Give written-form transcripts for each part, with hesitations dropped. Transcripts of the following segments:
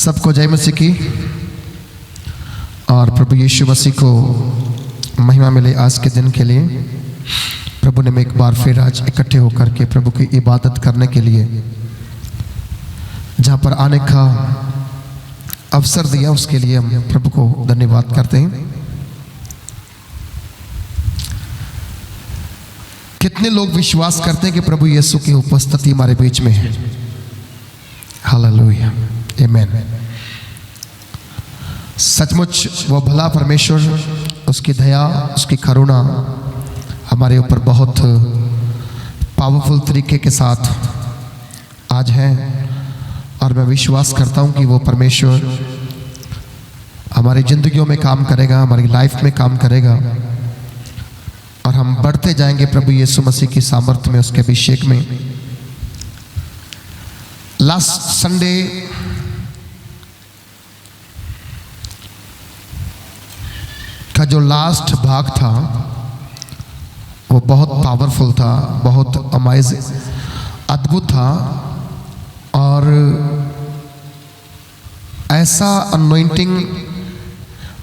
सबको जय मसीह की और प्रभु यीशु मसीह को महिमा मिले। आज के दिन के लिए प्रभु ने एक बार फिर आज इकट्ठे होकर के प्रभु की इबादत करने के लिए जहाँ पर आने का अवसर दिया, उसके लिए हम प्रभु को धन्यवाद करते हैं। कितने लोग विश्वास करते हैं कि प्रभु यीशु की उपस्थिति हमारे बीच में है? हालेलुया, आमीन। सचमुच वो भला परमेश्वर, उसकी दया, उसकी करुणा हमारे ऊपर बहुत पावरफुल तरीके के साथ आज है, और मैं विश्वास करता हूँ कि वो परमेश्वर हमारी जिंदगियों में काम करेगा, हमारी लाइफ में काम करेगा, और हम बढ़ते जाएंगे प्रभु यीशु मसीह की सामर्थ्य में, उसके अभिषेक में। लास्ट संडे का जो लास्ट भाग था वो बहुत पावरफुल था, बहुत अमेजिंग, अद्भुत था, और ऐसा अनॉइंटिंग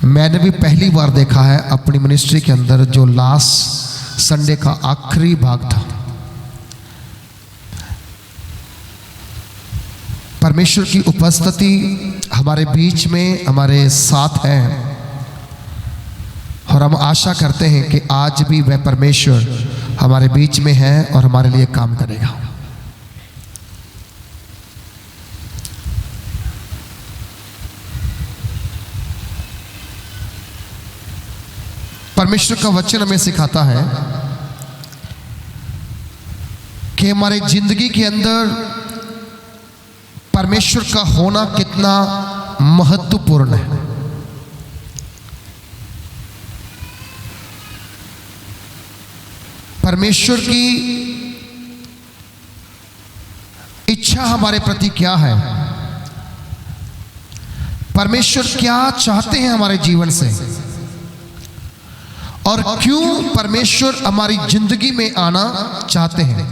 मैंने भी पहली बार देखा है अपनी मिनिस्ट्री के अंदर। जो लास्ट संडे का आखिरी भाग था, परमेश्वर की उपस्थिति हमारे बीच में, हमारे साथ है, और हम आशा करते हैं कि आज भी वह परमेश्वर हमारे बीच में है और हमारे लिए काम करेगा। परमेश्वर का वचन हमें सिखाता है कि हमारे जिंदगी के अंदर परमेश्वर का होना कितना महत्वपूर्ण है। परमेश्वर की इच्छा हमारे प्रति क्या है, परमेश्वर क्या चाहते हैं हमारे जीवन से, और क्यों परमेश्वर हमारी जिंदगी में आना चाहते हैं।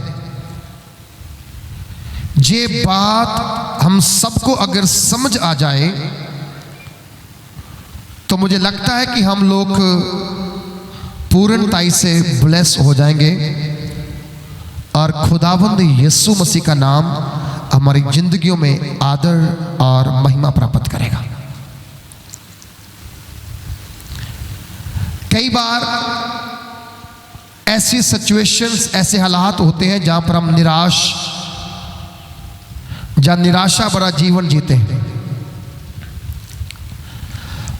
ये बात हम सबको अगर समझ आ जाए तो मुझे लगता है कि हम लोग पूर्णताई से ब्लेस हो जाएंगे, और खुदावंद यीशु मसीह का नाम हमारी जिंदगियों में आदर और महिमा प्राप्त करेगा। कई बार ऐसी सिचुएशंस, ऐसे हालात होते हैं जहां पर हम निराशा भरा जीवन जीते हैं,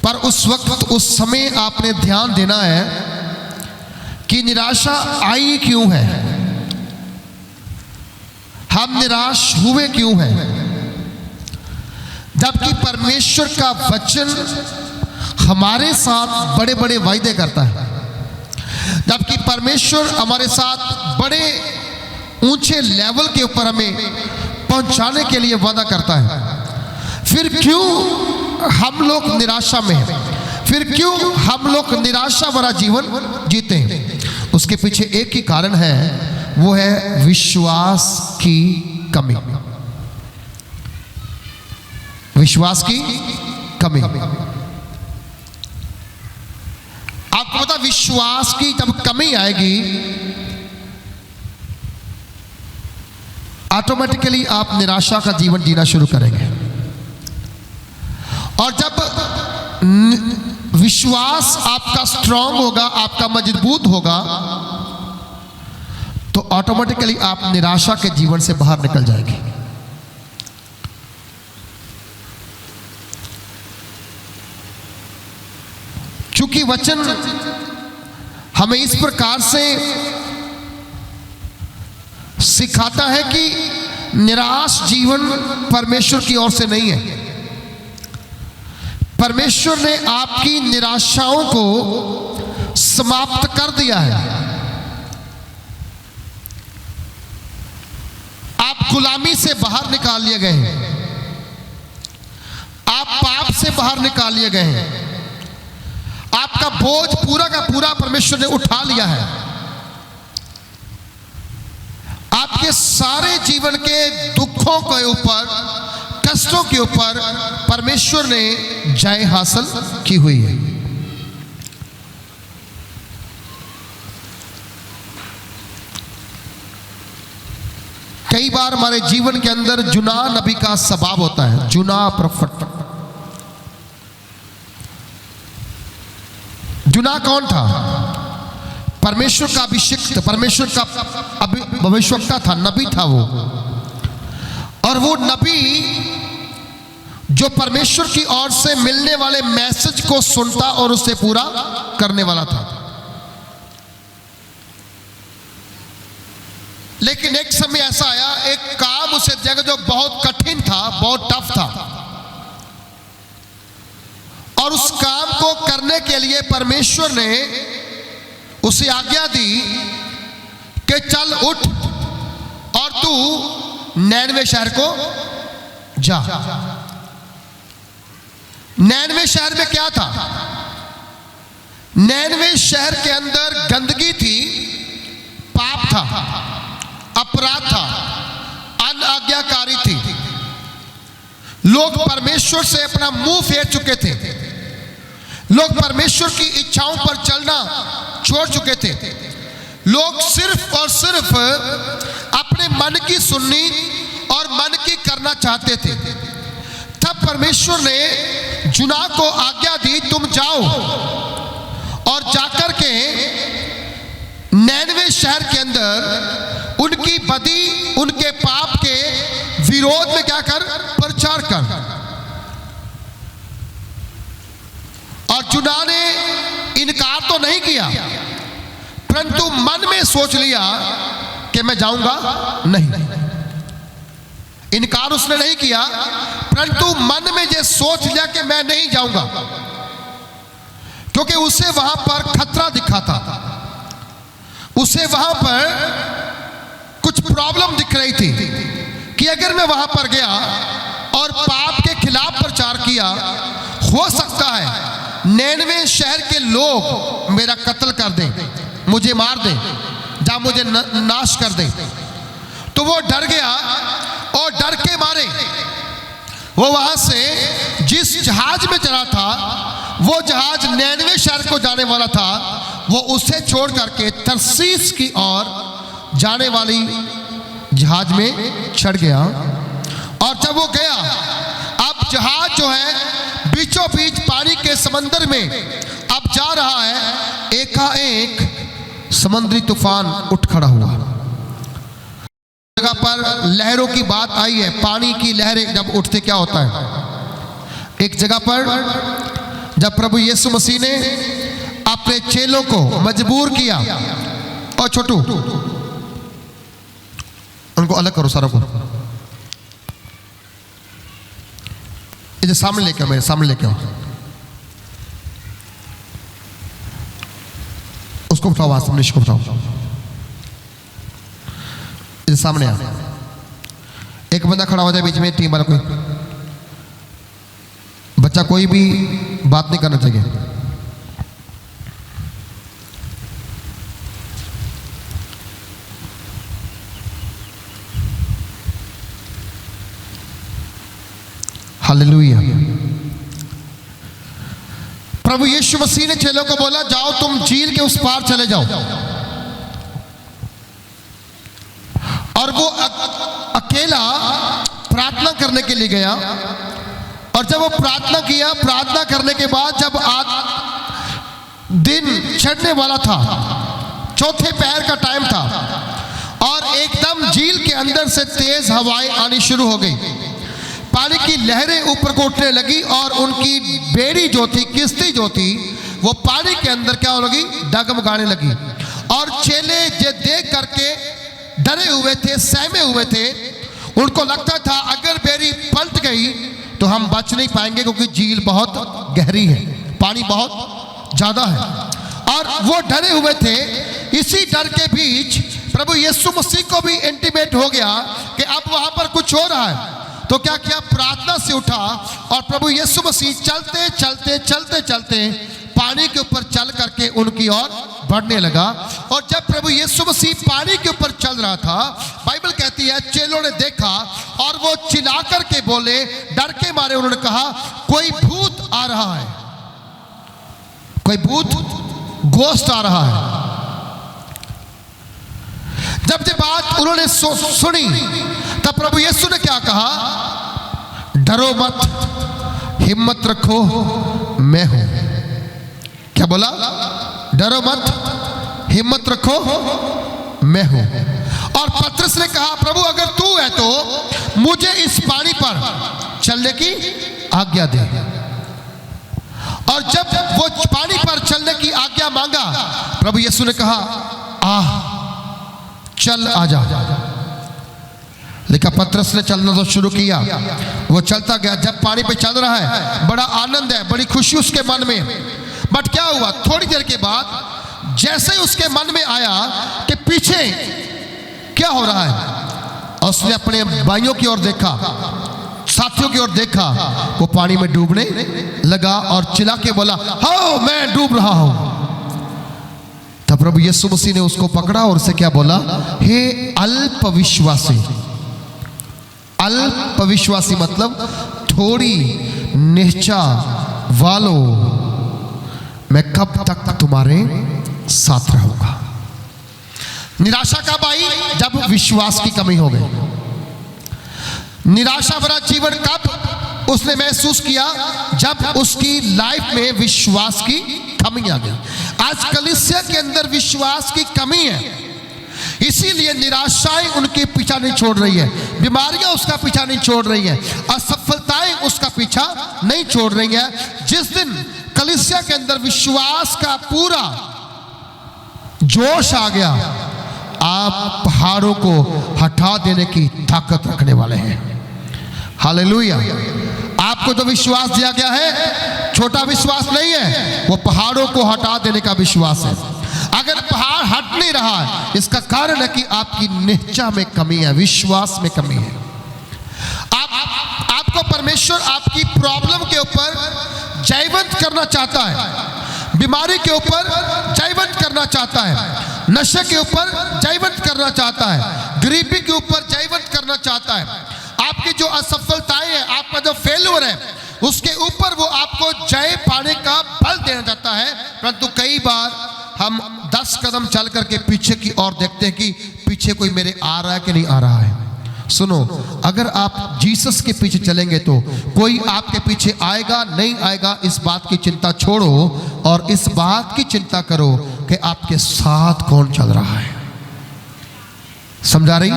पर उस वक्त, उस समय आपने ध्यान देना है कि निराशा आई क्यों है, हम निराश हुए क्यों हैं, जबकि परमेश्वर का वचन हमारे साथ बड़े बड़े वायदे करता है, जबकि परमेश्वर हमारे साथ बड़े ऊंचे लेवल के ऊपर हमें पहुंचाने के लिए वादा करता है। फिर क्यों हम लोग निराशा में हैं? फिर क्यों हम लोग निराशा भरा जीवन जीते हैं? उसके पीछे एक ही कारण है, वो है विश्वास की कमी। विश्वास की कमी। आपको पता, विश्वास की जब कमी आएगी ऑटोमेटिकली आप निराशा का जीवन जीना शुरू करेंगे, और जब विश्वास आपका स्ट्रांग होगा, आपका मजबूत होगा, तो ऑटोमेटिकली आप निराशा के जीवन से बाहर निकल जाएंगे। क्योंकि वचन हमें इस प्रकार से सिखाता है कि निराश जीवन परमेश्वर की ओर से नहीं है। परमेश्वर ने आपकी निराशाओं को समाप्त कर दिया है। आप गुलामी से बाहर निकाल लिए गए हैं, आप पाप से बाहर निकाल लिए गए हैं, आपका बोझ पूरा का पूरा परमेश्वर ने उठा लिया है। आपके सारे जीवन के दुखों के ऊपर, कष्टों के ऊपर परमेश्वर ने जय हासिल की हुई है। कई बार हमारे जीवन के अंदर जुना नबी का स्वभाव होता है, जुना प्रॉफिट। जुना कौन था? परमेश्वर का अभिषिक्त, परमेश्वर का भविष्यवक्ता था, नबी था वो। और वो नबी जो परमेश्वर की ओर से मिलने वाले मैसेज को सुनता और उसे पूरा करने वाला था। लेकिन एक समय ऐसा आया, एक काम उसे जगह जो बहुत कठिन था, बहुत टफ था, और उस काम को करने के लिए परमेश्वर ने उसे आज्ञा दी कि चल उठ और तू नैनवे शहर को जा। नैनवे शहर में क्या था? नैनवे शहर के अंदर गंदगी थी, पाप था, अपराध था, अनाज्ञाकारी थी। लोग परमेश्वर से अपना मुंह फेर चुके थे, लोग परमेश्वर की इच्छाओं पर चलना छोड़ चुके थे। लोग सिर्फ और सिर्फ अपने मन की सुननी और मन की करना चाहते थे। तब परमेश्वर ने जुना को आज्ञा दी, तुम जाओ और जाकर के नैनवे शहर के अंदर उनकी बदी, उनके पाप के विरोध में क्या कर? प्रचार कर। और जुना ने इनकार तो नहीं किया, परंतु मन में सोच लिया कि मैं जाऊंगा नहीं। इनकार उसने नहीं किया, परंतु मन में ये सोच लिया कि मैं नहीं जाऊंगा, क्योंकि उसे वहां पर खतरा दिखा था, उसे वहां पर कुछ प्रॉब्लम दिख रही थी कि अगर मैं वहां पर गया और पाप के खिलाफ प्रचार किया, हो सकता है नैनवे शहर के लोग मेरा कत्ल कर दें, मुझे मार दें, या मुझे नाश कर दें। तो वो डर गया और डर के मारे वो वहां से जिस जहाज में चढ़ा था, वो जहाज नैनवे शहर को जाने वाला था, वो उसे छोड़ करके तरसीस की ओर जाने वाली जहाज में चढ़ गया। और जब वो गया, अब जहाज जो है बीचों बीच पानी के समंदर में अब जा रहा है, एकाएक समुद्री तूफान उठ खड़ा हुआ। जगह पर लहरों की बात आई है। पानी की लहरें जब उठते क्या होता है? एक जगह पर जब प्रभु यीशु मसीह ने अपने चेलों को मजबूर किया, और छोटू उनको अलग करो, सारों को इधर सामने लेके आओ, मेरे सामने लेके आओ, उसको उठाओ, वहां सामने को उठाओ, इधर सामने आ। एक बंदा खड़ा हो जाए बीच में, टीम वाला कोई बच्चा, कोई भी बात नहीं करना चाहिए। हालेलुया। प्रभु यीशु मसीह ने चेलों को बोला, जाओ तुम झील के उस पार चले जाओ। और वो अकेला प्रार्थना करने के लिए गया। और जब वो प्रार्थना किया, प्रार्थना करने के बाद जब दिन चढ़ने वाला था, चौथे पहर का टाइम था, और एकदम झील के अंदर से तेज हवाएं आनी शुरू हो गई। पानी की लहरें ऊपर को उठने लगी और उनकी बेड़ी जो थी, किश्ती जो थी, वो पानी के अंदर क्या हो लगी? डगमगाने लगी। और चेले ये देख करके डरे हुए थे, सहमे हुए थे। उनको लगता था अगर बेड़ी पलट गई तो हम बच नहीं पाएंगे, क्योंकि झील बहुत गहरी है, पानी बहुत ज्यादा है। और वो डरे हुए थे। इसी डर के बीच प्रभु यीशु मसीह को भी इंटीमेट हो गया कि अब वहां पर कुछ हो रहा है। तो क्या किया? प्रार्थना से उठा और प्रभु यीशु मसीह चलते चलते चलते चलते पानी के ऊपर चल करके उनकी ओर बढ़ने लगा। और जब प्रभु यीशु मसीह पानी के ऊपर चल रहा था, बाइबल कहती है चेलों ने देखा और वो चिल्ला करके बोले, डर के मारे उन्होंने कहा कोई भूत आ रहा है, कोई भूत घोस्ट आ रहा है। जब ये बात उन्होंने सुनी तब प्रभु यीशु ने क्या कहा, डरो मत, हिम्मत रखो, मैं हूं। क्या बोला? डरो मत, हिम्मत रखो, मैं हूं। और पतरस ने कहा प्रभु अगर तू है तो मुझे इस पानी पर चलने की आज्ञा दे। और जब वो पानी पर चलने की आज्ञा मांगा, प्रभु यीशु ने कहा चल आजा। लेकिन पतरस ने चलना तो शुरू किया, वो चलता गया। जब पानी पे चल रहा है, बड़ा आनंद है, बड़ी खुशी उसके मन में। बट क्या हुआ, थोड़ी देर के बाद जैसे ही उसके मन में आया कि पीछे क्या हो रहा है, उसने अपने भाइयों की ओर देखा, साथियों की ओर देखा, वो पानी में डूबने लगा और चिल्ला के बोला, हाँ मैं डूब रहा हूं। तब प्रभु यीशु मसीह ने उसको पकड़ा और उसे क्या बोला, हे अल्प विश्वासी। अल्प विश्वासी मतलब थोड़ी निश्चा वालों, मैं कब तक तुम्हारे साथ रहूंगा। निराशा कब आई? जब विश्वास की कमी हो गई। निराशा भरा जीवन कब उसने महसूस किया? जब उसकी लाइफ में विश्वास की कमी आ गई। आज कलीसिया के अंदर विश्वास की कमी है, इसीलिए निराशाएं उनके पीछा नहीं छोड़ रही है, बीमारियां उसका पीछा नहीं छोड़ रही है, असफलताएं उसका पीछा नहीं छोड़ रही है। जिस दिन कलीसिया के अंदर विश्वास का पूरा जोश आ गया, आप पहाड़ों को हटा देने की ताकत रखने वाले हैं। हालेलुया। आपको जो विश्वास दिया गया है छोटा विश्वास नहीं है, वो पहाड़ों को हटा देने का विश्वास है। अगर पहाड़ हट नहीं रहा है, इसका कारण है कि आपकी निश्चय में कमी है, विश्वास में कमी है। आपको परमेश्वर आपकी प्रॉब्लम के ऊपर जयवंत करना चाहता है, बीमारी के ऊपर जयवंत करना चाहता है, नशे के ऊपर जयवंत करना चाहता है, गरीबी के ऊपर जयवंत करना चाहता है। आपकी जो असफलताएं हैं, आपका जो फेल्यूर है, उसके ऊपर वो आपको जय पाने का बल देना चाहता है। परंतु कई बार हम 10 कदम चल करके पीछे की ओर देखते हैं कि पीछे कोई मेरे आ रहा है कि नहीं आ रहा है। सुनो, अगर आप जीसस के पीछे चलेंगे तो कोई आपके पीछे आएगा नहीं आएगा, इस बात की चिंता छोड़ो और इस बात की चिंता करो कि आपके साथ कौन चल रहा है। समझा रही?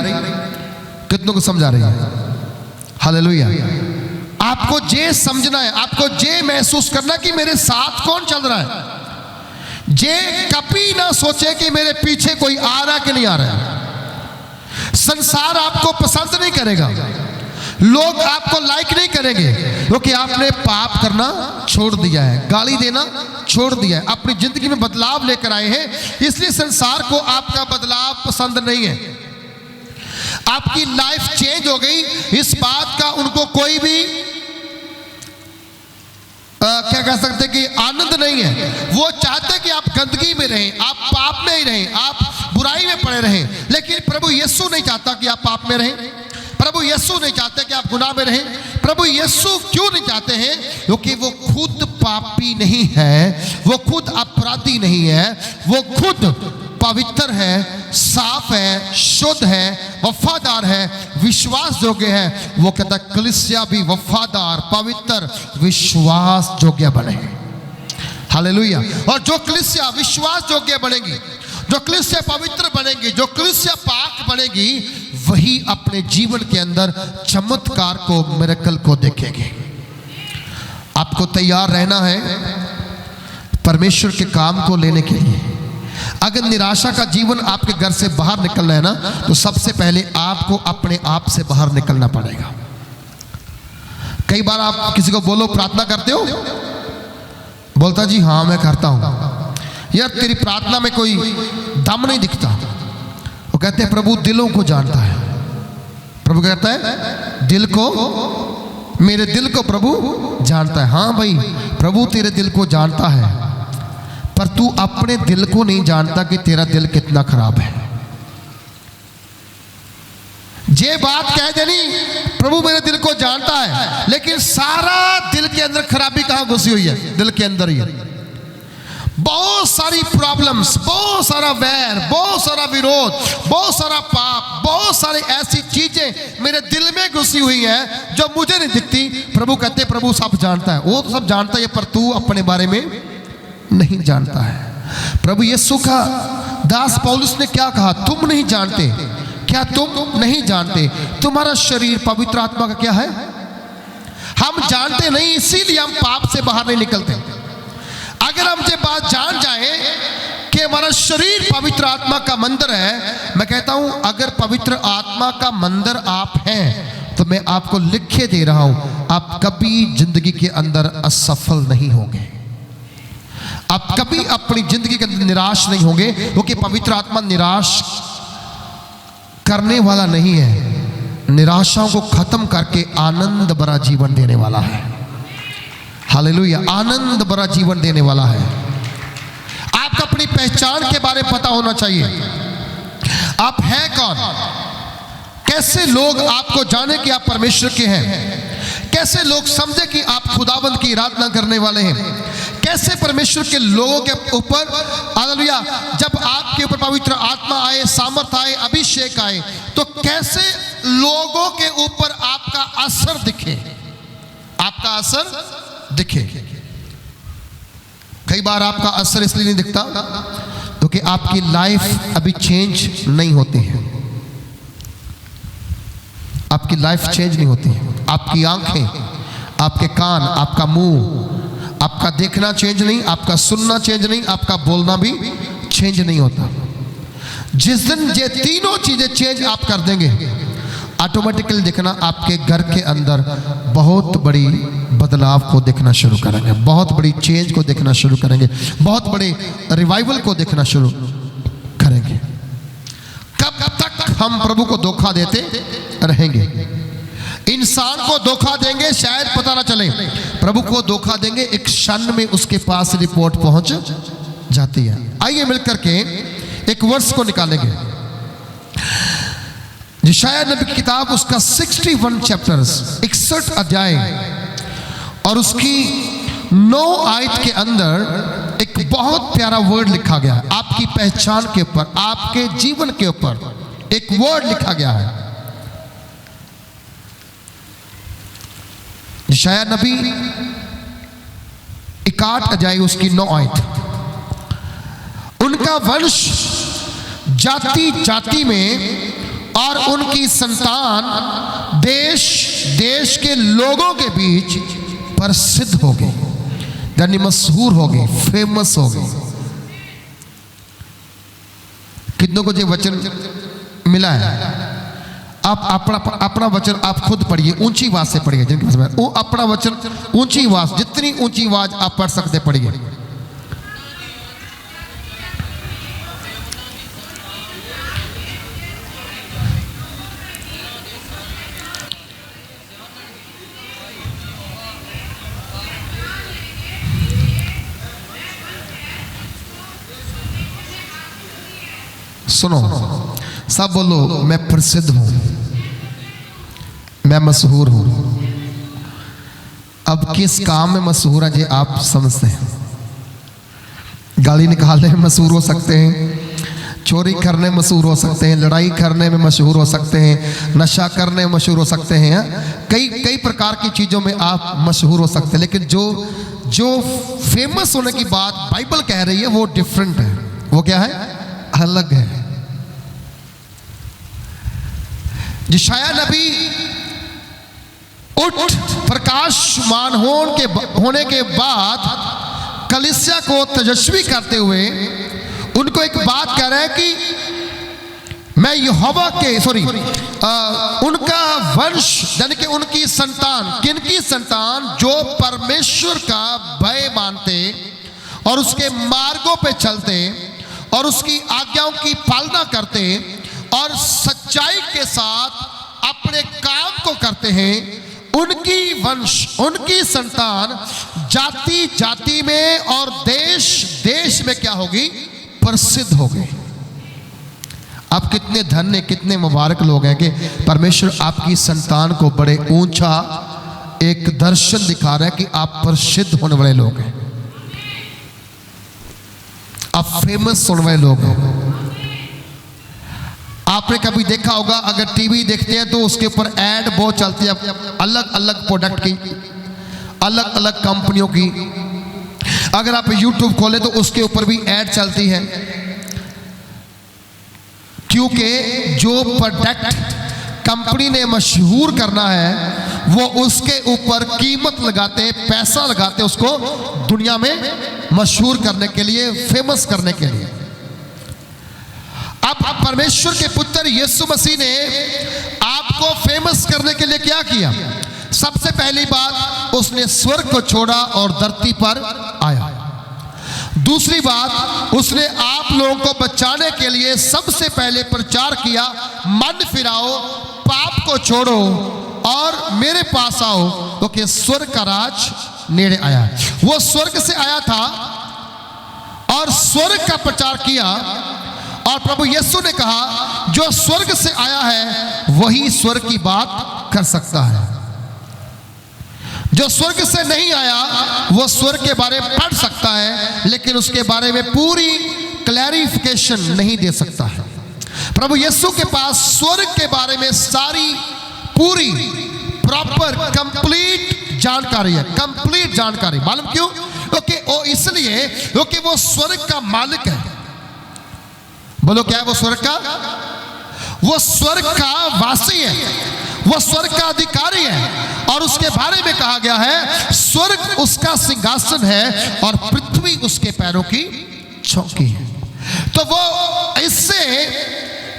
कितनों को समझा रही है? हालेलुया। आपको ये समझना है, आपको ये महसूस करना कि मेरे साथ कौन चल रहा है। जे कभी ना सोचे कि मेरे पीछे कोई आ रहा कि नहीं आ रहा है। संसार आपको पसंद नहीं करेगा, लोग आपको लाइक नहीं करेंगे, क्योंकि आपने पाप करना छोड़ दिया है, गाली देना छोड़ दिया है, अपनी जिंदगी में बदलाव लेकर आए हैं। इसलिए संसार को आपका बदलाव पसंद नहीं है। आपकी लाइफ चेंज हो गई, इस बात का उनको कोई भी क्या कह सकते कि आनंद नहीं है। वो चाहते कि आप गंदगी में रहें, आप पाप में ही रहें, आप बुराई में पड़े रहें। लेकिन प्रभु यीशु नहीं चाहता कि आप पाप में रहें, प्रभु यीशु नहीं चाहते कि आप गुनाह में रहें। प्रभु यीशु क्यों नहीं चाहते हैं? क्योंकि वो खुद पापी नहीं है, वो खुद अपराधी नहीं है, वो खुद पवित्र है, साफ है, शुद्ध है, वफादार है, विश्वास योग्य है। वो कहता है कलीसिया भी वफादार, पवित्र, विश्वास योग्य बने। हालेलुया। और जो कलीसिया विश्वास योग्य बनेगी, जो कलीसिया पवित्र बनेगी, जो कलीसिया पाक बनेगी, वही अपने जीवन के अंदर चमत्कार को, मिरेकल को देखेगी। आपको तैयार रहना है परमेश्वर के काम को लेने के लिए। अगर निराशा का जीवन आपके घर से बाहर निकलना है ना, तो सबसे पहले आपको अपने आप से बाहर निकलना पड़ेगा। कई बार आप किसी को बोलो प्रार्थना करते हो, बोलता जी हाँ मैं करता हूं। यार तेरी प्रार्थना में कोई दम नहीं दिखता। वो कहते हैं प्रभु दिलों को जानता है। प्रभु कहता है दिल को, मेरे दिल को प्रभु जानता है। हाँ भाई, प्रभु तेरे दिल को जानता है, पर तू अपने दिल को नहीं जानता कि तेरा दिल कितना खराब है। ये बात कह देनी प्रभु मेरे दिल को जानता है, लेकिन सारा दिल के अंदर खराबी कहाँ घुसी हुई है? दिल के अंदर ही है। बहुत सारी प्रॉब्लम्स, बहुत सारा वैर, बहुत सारा विरोध, बहुत सारा पाप, बहुत सारी ऐसी चीजें मेरे दिल में घुसी हुई हैं जो मुझे नहीं दिखती। प्रभु कहते प्रभु सब जानता है। वो तो सब जानता है पर तू अपने बारे में नहीं जानता है। प्रभु यीशु का दास पौलुस ने क्या कहा? तुम नहीं जानते। क्या तुम नहीं जानते तुम्हारा शरीर पवित्र आत्मा का क्या है? हम जानते नहीं, इसीलिए हम पाप से बाहर नहीं निकलते। अगर हम ये बात जान जाए कि हमारा शरीर पवित्र आत्मा का मंदिर है, मैं कहता हूं अगर पवित्र आत्मा का मंदिर आप हैं तो मैं आपको लिख के दे रहा हूं, आप कभी जिंदगी के अंदर असफल नहीं होंगे। आप कभी अपनी जिंदगी के अंदर निराश नहीं होंगे, क्योंकि पवित्र आत्मा निराश करने वाला नहीं है, निराशाओं को खत्म करके आनंद भरा जीवन देने वाला है। हालेलुया, आनंद भरा जीवन देने वाला है। आपको अपनी पहचान के बारे में पता होना चाहिए। आप हैं कौन? कैसे लोग आपको जाने कि आप परमेश्वर के हैं? कैसे लोग समझे कि आप खुदाबंद की आराधना करने वाले हैं? कैसे परमेश्वर के लोगों के ऊपर, हालेलुया, जब आपके ऊपर पवित्र आत्मा आए, सामर्थ आए, अभिषेक आए, तो कैसे लोगों के ऊपर आपका असर दिखे? आपका असर दिखे। कई बार आपका असर इसलिए नहीं दिखता क्योंकि आपकी लाइफ अभी चेंज नहीं होती है। आपकी लाइफ चेंज नहीं होती है। आपकी आंखें, आपके कान, आपका मुंह, आपका देखना चेंज नहीं, आपका सुनना चेंज नहीं, आपका बोलना भी चेंज नहीं होता। जिस दिन ये तीनों चीजें चेंज आप कर देंगे, ऑटोमेटिकली देखना आपके घर के अंदर बहुत बड़ी बदलाव को देखना शुरू करेंगे, बहुत बड़ी चेंज को देखना शुरू करेंगे, बहुत बड़े रिवाइवल को देखना शुरू करेंगे। कब तक हम प्रभु को धोखा देते रहेंगे? इंसान को धोखा देंगे शायद पता ना चले, प्रभु को धोखा देंगे एक क्षण में उसके पास रिपोर्ट पहुंच जाती है। आइए मिलकर के एक वर्ष को निकालेंगे। यशायाह नबी की किताब, उसका 61 चैप्टर्स, 61 अध्याय, और उसकी 9 आयत के अंदर एक बहुत प्यारा वर्ड लिखा गया है। आपकी पहचान के ऊपर, आपके जीवन के ऊपर एक वर्ड लिखा गया है। यशायाह नबी 61 अध्याय, उसकी 9 आयत। उनका वंश जाति जाति में और उनकी संतान देश देश के लोगों के बीच प्रसिद्ध हो गई, यानी मशहूर हो गई, फेमस हो गई। कितनों को ये वचन मिला है? आप अपना वचन आप खुद पढ़िए, ऊंची आवाज से पढ़िए। जिनके पास वो अपना वचन ऊंची आवाज, जितनी ऊंची आवाज आप पढ़ सकते पढ़िए। सुनो, सब बोलो, मैं प्रसिद्ध हूं, मैं मशहूर हूं। अब किस काम में मशहूर है ये आप समझते हैं? गाली निकालने में मशहूर हो सकते हैं, चोरी करने में मशहूर हो सकते हैं, लड़ाई करने में मशहूर हो सकते हैं, नशा करने में मशहूर हो सकते हैं, कई प्रकार की चीजों में आप मशहूर हो सकते हैं। लेकिन जो फेमस होने की बात बाइबल कह रही है वो डिफरेंट है। वो क्या है? अलग है। यशायाह नबी उठ प्रकाशमान होने के बाद कलीसिया को तेजस्वी करते हुए उनको एक बात कह रहे हैं कि मैं यहोवा के उनका वंश, यानी कि उनकी संतान, किनकी संतान? जो परमेश्वर का भय मानते और उसके मार्गों पे चलते और उसकी आज्ञाओं की पालना करते और सच्चाई के साथ अपने काम को करते हैं, उनकी वंश, उनकी संतान जाति जाति में और देश देश में क्या होगी? प्रसिद्ध होगी। आप कितने धन्य, कितने मुबारक लोग हैं कि परमेश्वर आपकी संतान को बड़े ऊंचा एक दर्शन दिखा रहा है कि आप प्रसिद्ध होने वाले लोग हैं, आप फेमस होने वाले लोग हैं। आपने कभी देखा होगा, अगर टीवी देखते हैं तो उसके ऊपर ऐड बहुत चलती है, अलग अलग प्रोडक्ट की, अलग अलग कंपनियों की। अगर आप यूट्यूब खोले तो उसके ऊपर भी ऐड चलती है, क्योंकि जो प्रोडक्ट कंपनी ने मशहूर करना है वो उसके ऊपर कीमत लगाते हैं, पैसा लगाते हैं उसको दुनिया में मशहूर करने के लिए, फेमस करने के लिए। अब परमेश्वर के पुत्र यीशु मसीह ने आपको फेमस करने के लिए क्या किया? सबसे पहली बात, उसने स्वर्ग को छोड़ा और धरती पर आया। दूसरी बात, उसने आप लोगों को बचाने के लिए सबसे पहले प्रचार किया, मन फिराओ, पाप को छोड़ो और मेरे पास आओ, क्योंकि स्वर्ग का राज नेड़े आया। वो स्वर्ग से आया था और स्वर्ग का प्रचार किया, और प्रभु यीशु ने कहा जो स्वर्ग से आया है वही स्वर्ग की बात कर सकता है। जो स्वर्ग से नहीं आया वो स्वर्ग के बारे में पढ़ सकता है, लेकिन उसके बारे में पूरी क्लैरिफिकेशन नहीं दे सकता है। प्रभु यीशु के पास स्वर्ग के बारे में सारी पूरी प्रॉपर कंप्लीट जानकारी है, कंप्लीट जानकारी। मालूम क्यों? क्योंकि वो इसलिए क्योंकि वो स्वर्ग का मालिक है। बोलो क्या है वो स्वर्ग का? वो स्वर्ग का वासी है, वो स्वर्ग का अधिकारी है, और उसके बारे में कहा गया है स्वर्ग उसका सिंहासन है और पृथ्वी उसके पैरों की चौकी है। तो वो इससे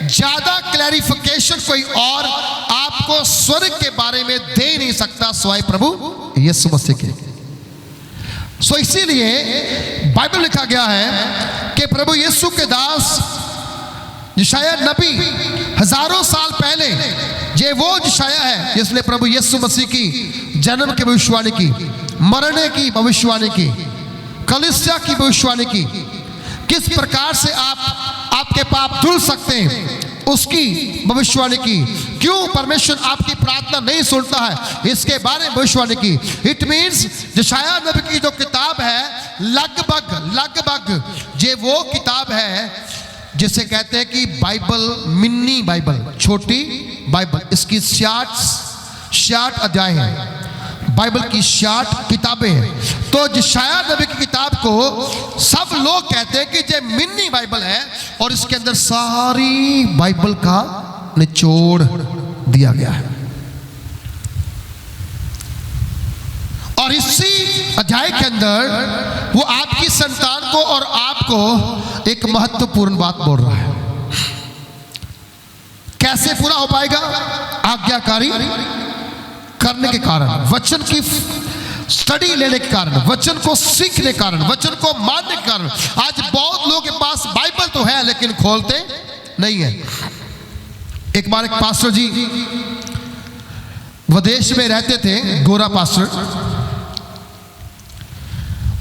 ज्यादा क्लैरिफिकेशन कोई और आपको स्वर्ग के बारे में दे नहीं सकता सिवाय प्रभु यीशु मसीह के। सो इसीलिए बाइबल लिखा गया है कि प्रभु यीशु के दास यशायाह नबी हजारों साल पहले, ये वो यशायाह है जिसने प्रभु यीशु मसीह की जन्म की भविष्यवाणी की, मरने की भविष्यवाणी की, कलीसिया की भविष्यवाणी की, किस प्रकार से आपके पाप धुल सकते हैं उसकी भविष्यवाणी की, क्यों परमेश्वर आपकी प्रार्थना नहीं सुनता है इसके बारे में भविष्यवाणी की। इट मीन्स यशायाह नबी की जो किताब है लगभग ये वो किताब है जिसे कहते हैं कि बाइबल, मिनी बाइबल, छोटी बाइबल। इसकी 66 अध्याय हैं, बाइबल की 66 किताबें हैं। तो यशायाह नबी की किताब को सब लोग कहते हैं कि ये मिनी बाइबल है, और इसके अंदर सारी बाइबल का निचोड़ दिया गया है। और इसी अध्याय के अंदर वो आपकी संतान को और आपको एक महत्वपूर्ण बात बोल रहा है। कैसे पूरा हो पाएगा? आज्ञाकारी करने के कारण, वचन की स्टडी लेने के कारण, वचन को सीखने के कारण, वचन को मानने के कारण। आज बहुत लोगों के पास बाइबल तो है लेकिन खोलते नहीं है। एक बार एक पास्टर जी विदेश में रहते थे, गोरा पास्टर।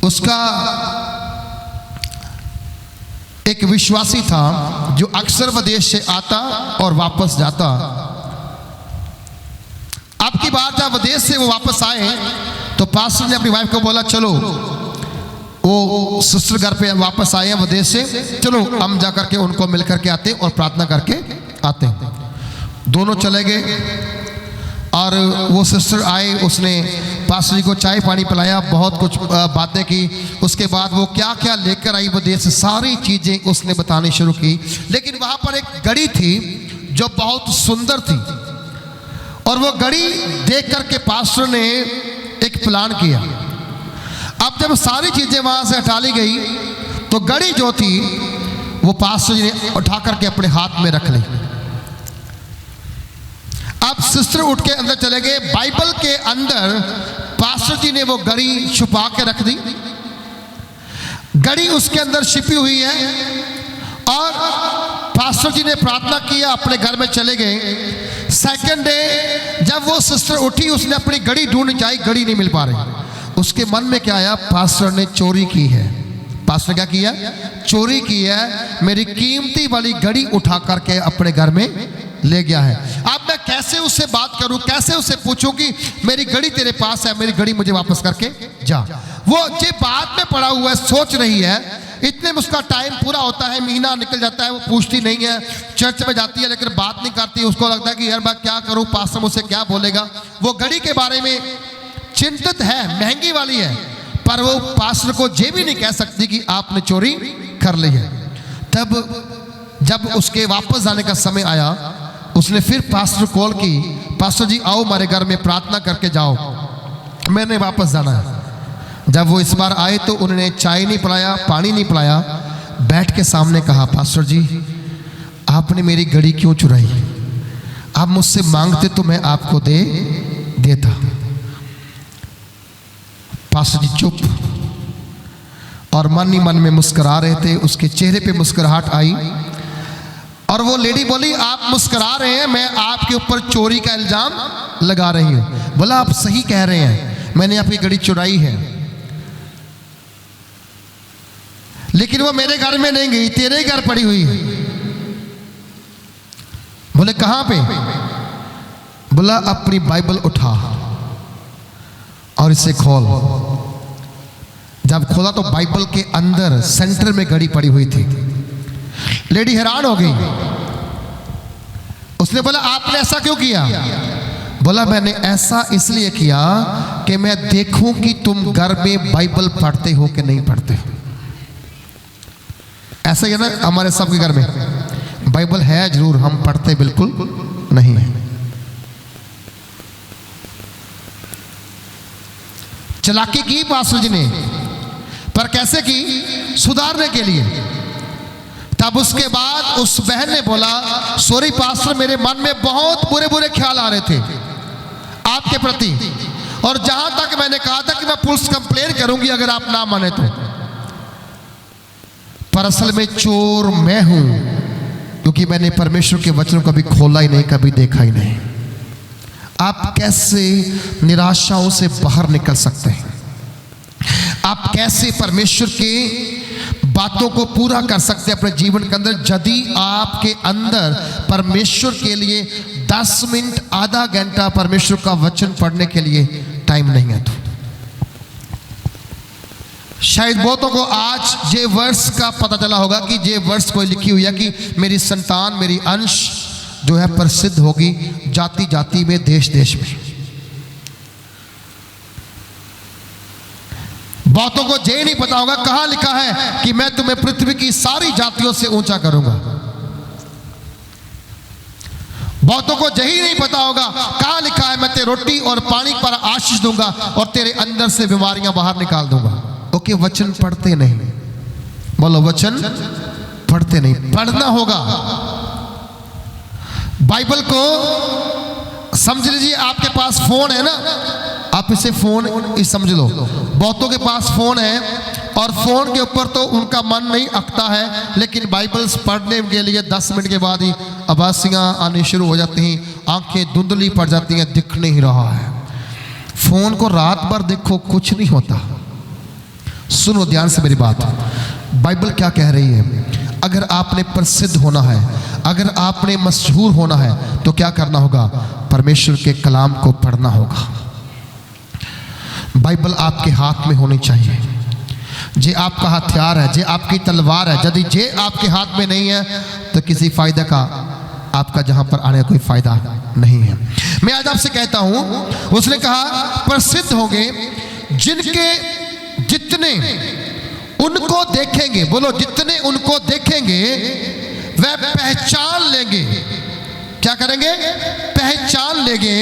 उसका एक विश्वासी था जो अक्सर विदेश से आता और वापस जाता। अब की बार जब विदेश से वो वापस आए तो पास्टर ने अपनी वाइफ को बोला चलो, वो सिस्टर घर पे वापस आए हैं विदेश से, चलो हम जा करके उनको मिल करके आते और प्रार्थना करके आते हैं। दोनों चले गए और वो सिस्टर आए, उसने पास्टर जी को चाय पानी पिलाया, बहुत कुछ बातें की। उसके बाद वो क्या क्या लेकर आई विदेश से सारी चीज़ें उसने बतानी शुरू की। लेकिन वहाँ पर एक घड़ी थी जो बहुत सुंदर थी, और वो घड़ी देख करके पास्टर ने एक प्लान किया। अब जब सारी चीज़ें वहाँ से हटा ली गई तो घड़ी जो थी वो पास्टर जी ने उठा करके अपने हाथ में रख ली। अब सिस्टर उठ के अंदर चले गए। बाइबल के अंदर पास्टर जी ने वो घड़ी छुपा के रख दी। घड़ी उसके अंदर छिपी हुई है, और पास्टर जी ने प्रार्थना किया, अपने घर में चले गए। सेकंड डे जब वो सिस्टर उठी, उसने अपनी घड़ी ढूंढनी चाहिए, घड़ी नहीं मिल पा रही। उसके मन में क्या आया? पास्टर ने चोरी की है, पास्टर क्या किया? चोरी की है, मेरी कीमती वाली घड़ी उठा करके अपने घर में ले गया है। अब मैं कैसे उससे बात करूं, कैसे उससे पूछूं कि मेरी घड़ी तेरे पास है, मेरी घड़ी मुझे वापस करके जा। वो ये बात में पड़ा हुआ है, सोच रही है, इतने में उसका टाइम पूरा होता है, महीना निकल जाता है, वो पूछती नहीं है, चर्च में जाती है लेकिन बात नहीं करती। उसको लगता है कि यार मैं क्या करूं, पास्टर मुझसे क्या बोलेगा। वो घड़ी के बारे में चिंतित है, महंगी वाली है, पर वो पास्टर को ये भी नहीं कह सकती कि आपने चोरी कर ली है। तब जब उसके वापस जाने का समय आया, उसने फिर पास्टर कॉल की, पास्टर जी आओ हमारे घर में प्रार्थना करके जाओ, मैंने वापस जाना है। जब वो इस बार आए तो उन्होंने चाय नहीं पिलाया, पानी नहीं पिलाया, बैठ के सामने कहा, पास्टर जी आपने मेरी घड़ी क्यों चुराई? आप मुझसे मांगते तो मैं आपको दे देता। पास्टर जी चुप और मन ही मन में मुस्कुरा रहे थे। उसके चेहरे पे मुस्कुराहट आई और वो लेडी बोली, आप मुस्कुरा रहे हैं, मैं आपके ऊपर चोरी का इल्जाम लगा रही हूं। बोला आप सही कह रहे हैं, मैंने आपकी घड़ी चुराई है, लेकिन वो मेरे घर में नहीं गई, तेरे घर पड़ी हुई है। बोले कहां पे? बोला अपनी बाइबल उठा और इसे खोल। जब खोला तो बाइबल के अंदर सेंटर में घड़ी पड़ी हुई थी। लेडी हैरान हो गई। उसने बोला आपने ऐसा क्यों किया? बोला मैंने ऐसा इसलिए किया कि मैं देखूं कि तुम घर में बाइबल पढ़ते हो कि नहीं पढ़ते। ऐसा ही है ना, हमारे सबके घर में बाइबल है जरूर, हम पढ़ते बिल्कुल नहीं है। चालाकी की पास्टर जी ने, पर कैसे की? सुधारने के लिए। तब उसके बाद उस बहन ने बोला, सॉरी पास्टर, मेरे मन में बहुत बुरे बुरे ख्याल आ रहे थे आपके प्रति, और जहां तक मैंने कहा था कि मैं पुलिस कंप्लेन करूंगी अगर आप ना माने तो, पर असल में चोर मैं हूं, क्योंकि मैंने परमेश्वर के वचनों को कभी खोला ही नहीं, कभी देखा ही नहीं। आप कैसे निराशाओं से बाहर निकल सकते हैं? आप कैसे परमेश्वर के बातों को पूरा कर सकते हैं अपने जीवन के अंदर, यदि आपके अंदर परमेश्वर के लिए 10 मिनट आधा घंटा परमेश्वर का वचन पढ़ने के लिए टाइम नहीं है? तो शायद बहुतों को आज ये वर्ष का पता चला होगा कि ये वर्ष कोई लिखी हुई है कि मेरी संतान, मेरी अंश जो है प्रसिद्ध होगी जाति जाति में, देश देश में। बहुतों को ये नहीं पता होगा कहां लिखा है कि मैं तुम्हें पृथ्वी की सारी जातियों से ऊंचा करूंगा। बहुतों को यही नहीं पता होगा कहां लिखा है मैं तेरे रोटी और पानी पर आशीष दूंगा और तेरे अंदर से बीमारियां बाहर निकाल दूंगा। ओके, वचन पढ़ते नहीं। बोलो वचन पढ़ते नहीं। पढ़ना होगा। बाइबल को समझ लीजिए, आपके पास फोन है ना, आप इसे फोन समझ लो। बहुतों के पास फोन है और फोन के ऊपर तो उनका मन नहीं अकता है, लेकिन बाइबल्स पढ़ने के लिए 10 मिनट के बाद ही आभासियाँ आनी शुरू हो जाती हैं, आंखें धुंधली पड़ जाती हैं, दिख नहीं रहा है। फोन को रात भर देखो, कुछ नहीं होता। सुनो ध्यान से मेरी बात, बाइबल क्या कह रही है। अगर आपने प्रसिद्ध होना है, अगर आपने मशहूर होना है, तो क्या करना होगा? परमेश्वर के कलाम को पढ़ना होगा। बाइबल आपके हाथ में होनी चाहिए। जे आपका हथियार है, जे आपकी तलवार है। यदि जे आपके हाथ में नहीं है तो किसी फायदा का आपका जहां पर आने का कोई फायदा नहीं है। मैं आज आपसे कहता हूं, उसने कहा प्रसिद्ध होंगे जिनके जितने उनको देखेंगे, बोलो जितने उनको देखेंगे वह पहचान लेंगे। क्या करेंगे? पहचान लेंगे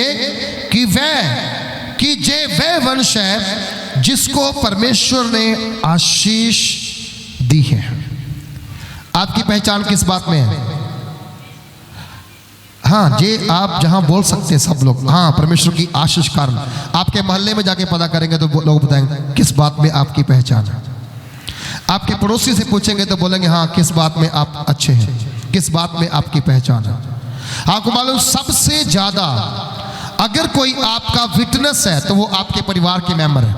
कि जे वह वंश है जिसको परमेश्वर ने आशीष दी है। आपकी पहचान किस बात में है? हाँ, जे आप जहां बोल सकते हैं सब लोग, हाँ परमेश्वर की आशीष कारण। आपके मोहल्ले में जाके पता करेंगे तो लोग बताएंगे किस बात में आपकी पहचान है। आपके पड़ोसी से पूछेंगे तो बोलेंगे हाँ किस बात में आप अच्छे हैं, किस बात में आपकी पहचान है। आपको मालूम, सबसे ज्यादा अगर कोई आपका विटनेस है तो वो आपके परिवार के मेंबर है।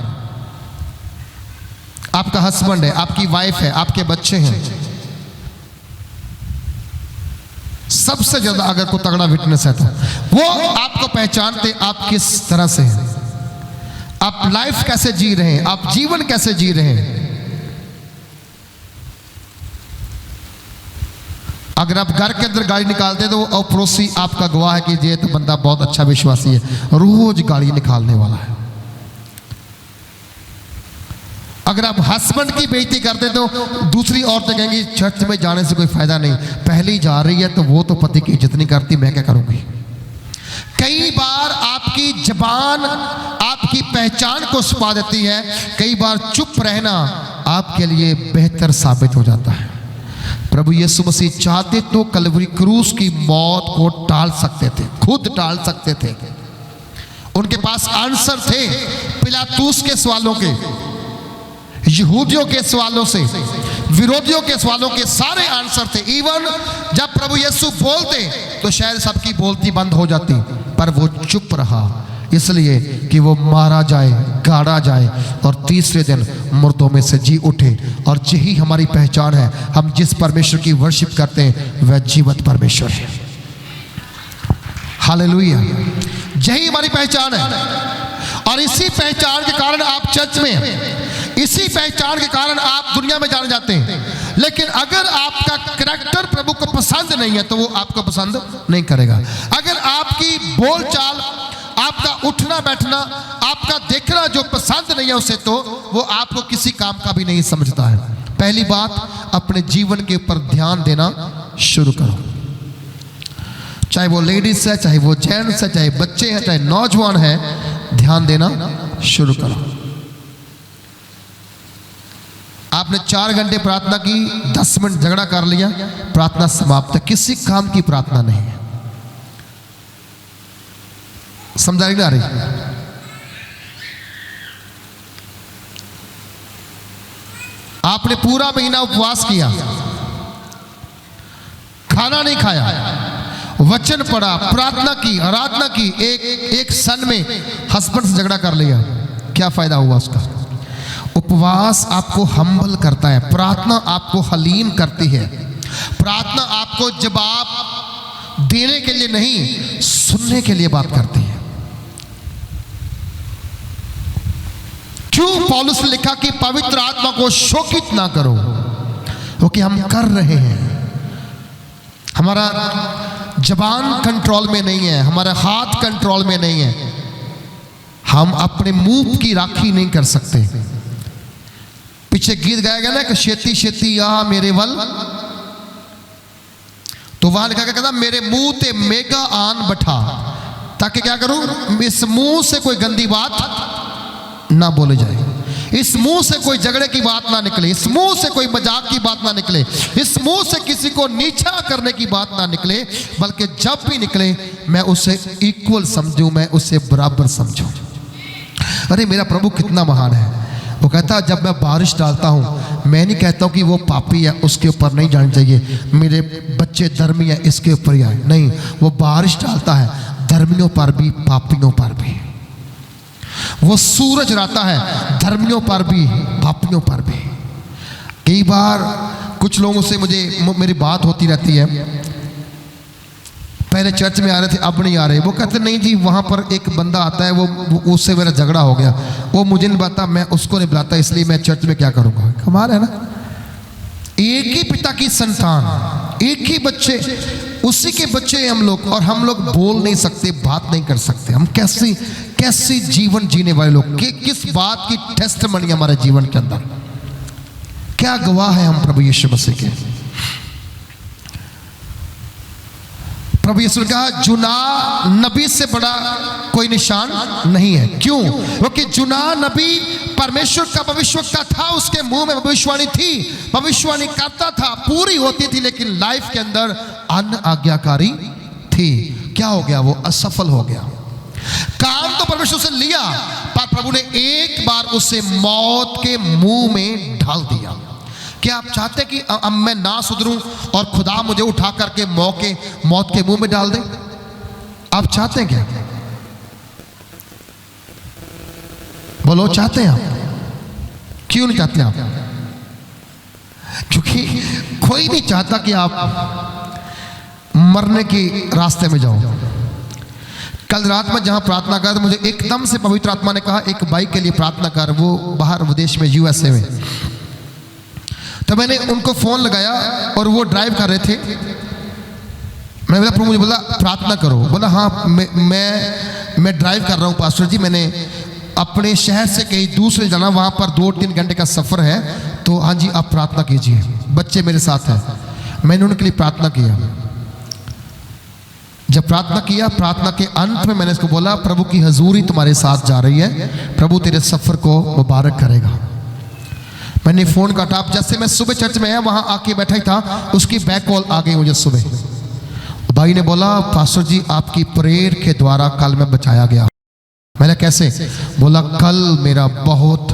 आपका हस्बैंड है, आपकी वाइफ है, आपके बच्चे हैं, सबसे ज्यादा अगर कोई तगड़ा विटनेस है तो वो आपको पहचानते आप किस तरह से हैं, आप लाइफ कैसे जी रहे हैं, आप जीवन कैसे जी रहे हैं। अगर आप घर के अंदर गाड़ी निकालते तो वो पड़ोसी आपका गवाह है कि ये तो बंदा बहुत अच्छा विश्वासी है, रोज गाड़ी निकालने वाला है। अगर आप हस्बैंड की बेइज्जती करते तो दूसरी औरतें कहेंगी चर्च में जाने से कोई फायदा नहीं, पहली जा रही है तो वो तो पति की इज्जत नहीं करती, मैं क्या करूंगी। कई बार आपकी जबान आपकी पहचान को छुपा देती है, कई बार चुप रहना आपके लिए बेहतर साबित हो जाता है। प्रभु यीशु मसीह चाहते तो कलवरी क्रूस की मौत को टाल सकते थे, खुद टाल सकते थे। उनके पास आंसर थे पिलातूस के सवालों के, यहूदियों के सवालों से, विरोधियों के सवालों के सारे आंसर थे। इवन जब प्रभु यीशु बोलते तो शायद सबकी बोलती बंद हो जाती, पर वो चुप रहा इसलिए कि वो मारा जाए, गाड़ा जाए और तीसरे दिन मुर्दों में से जी उठे। और यही हमारी पहचान है, हम जिस परमेश्वर की वर्शिप करते हैं वह जीवित परमेश्वर है। हालेलुया, यही हमारी पहचान है। और इसी पहचान के कारण आप चर्च में हैं, इसी पहचान के कारण आप दुनिया में जाने जाते हैं। लेकिन अगर आपका करैक्टर प्रभु को पसंद नहीं है तो वो आपको पसंद नहीं करेगा। अगर आपकी बोलचाल, आपका उठना बैठना, आपका देखना जो पसंद नहीं है उसे, तो वो आपको किसी काम का भी नहीं समझता है। पहली बात, अपने जीवन के ऊपर ध्यान देना शुरू करो। चाहे वो लेडीज है, चाहे वो जेंट्स है, चाहे बच्चे हैं, चाहे नौजवान है, ध्यान देना शुरू करो। आपने 4 घंटे प्रार्थना की, 10 मिनट झगड़ा कर लिया, प्रार्थना समाप्त है, किसी काम की प्रार्थना नहीं है। समझाई ना रही? आपने पूरा महीना उपवास किया, खाना नहीं खाया, वचन पढ़ा, प्रार्थना की, आराधना की, एक सन में हस्बैंड से झगड़ा कर लिया, क्या फायदा हुआ उसका? उपवास आपको हम्बल करता है, प्रार्थना आपको हलीम करती है। प्रार्थना आपको जवाब देने के लिए नहीं, सुनने के लिए बात करती है। क्यों पौलुस ने लिखा कि पवित्र आत्मा को शोकित ना करो, क्योंकि हम कर रहे हैं। हमारा जबान कंट्रोल में नहीं है, हमारा हाथ कंट्रोल में नहीं है, हम अपने मुंह की राखी नहीं कर सकते। पीछे गीत गाया गया ना कि शेती शेती आ मेरे वल, तो वहां लिखा गया कहता मेरे मुंह ते मेगा आन बैठा, ताकि क्या करूं, इस मुंह से कोई गंदी बात ना बोले जाए, इस मुंह से कोई झगड़े की बात ना निकले, इस मुंह से कोई मजाक की बात ना निकले, इस मुंह से किसी को नीचा करने की बात ना निकले, बल्कि जब भी निकले मैं उसे इक्वल समझूं, मैं उसे बराबर समझूं। अरे मेरा प्रभु कितना महान है। वो कहता जब मैं बारिश डालता हूँ, मैं नहीं कहता हूँ कि वो पापी है उसके ऊपर नहीं जानी चाहिए, मेरे बच्चे धर्मी है इसके ऊपर ही आए, नहीं, वो बारिश डालता है धर्मियों पर भी पापियों पर भी। वो सूरज रहता है धर्मियों पर भी पापियों पर भी। कई बार कुछ लोगों से मेरी बात होती रहती है, पहले चर्च में आ रहे थे अब नहीं आ रहे, वो कहते नहीं जी वहाँ पर एक बंदा आता है, वो उससे मेरा झगड़ा हो गया, वो मुझे नहीं बुलाता, मैं उसको नहीं बुलाता, इसलिए मैं चर्च में क्या करूँगा। कमाल है ना, एक ही पिता की संतान, एक ही बच्चे, उसी के बच्चे हैं हम लोग, और हम लोग बोल नहीं सकते, बात नहीं कर सकते। हम कैसी जीवन जीने वाले लोग, किस बात की टेस्टमनी हमारे जीवन के अंदर, क्या गवाह है हम प्रभु यीशु मसीह के। प्रभु यीशु ने कहा जुना नबी से बड़ा कोई निशान नहीं है। क्यों? क्योंकि जुना नबी परमेश्वर का भविष्यवक्ता था, उसके मुंह में भविष्यवाणी थी, भविष्यवाणी करता था, पूरी होती थी, लेकिन लाइफ के अंदर अनआज्ञाकारी थी। क्या हो गया? वो असफल हो गया। काम तो परमेश्वर से लिया, पर प्रभु ने एक बार उसे मौत के मुंह में ढाल दिया। क्या आप चाहते कि अब मैं ना सुधरूं और खुदा मुझे उठा करके मौत के मुंह में डाल दे? आप चाहते हैं क्या? बोलो, चाहते हैं आप? क्यों नहीं चाहते आप? क्योंकि कोई नहीं चाहता कि आप मरने के रास्ते में जाओ। कल रात में जहां प्रार्थना कर, मुझे एकदम से पवित्र आत्मा ने कहा एक भाई के लिए प्रार्थना कर, वो बाहर विदेश में यूएसए में। तो मैंने उनको फोन लगाया और वो ड्राइव कर रहे थे। मैंने बोला प्रभु, मुझे बोला प्रार्थना करो। बोला हाँ मैं ड्राइव कर रहा हूँ पास्टर जी, मैंने अपने शहर से कहीं दूसरे जाना, वहाँ पर 2-3 घंटे का सफ़र है, तो हाँ जी आप प्रार्थना कीजिए, बच्चे मेरे साथ हैं। मैंने उनके लिए प्रार्थना किया। जब प्रार्थना किया, प्रार्थना के अंत में मैंने इसको बोला प्रभु की हजूरी तुम्हारे साथ जा रही है, प्रभु तेरे सफ़र को मुबारक करेगा। मैंने फ़ोन काटा। आप जैसे मैं सुबह चर्च में है वहाँ आके बैठा ही था, उसकी बैक कॉल आ गई मुझे सुबह। भाई ने बोला पास्टर जी आपकी प्रेयर के द्वारा कल मैं बचाया गया। मैंने कैसे? बोला कल मेरा बहुत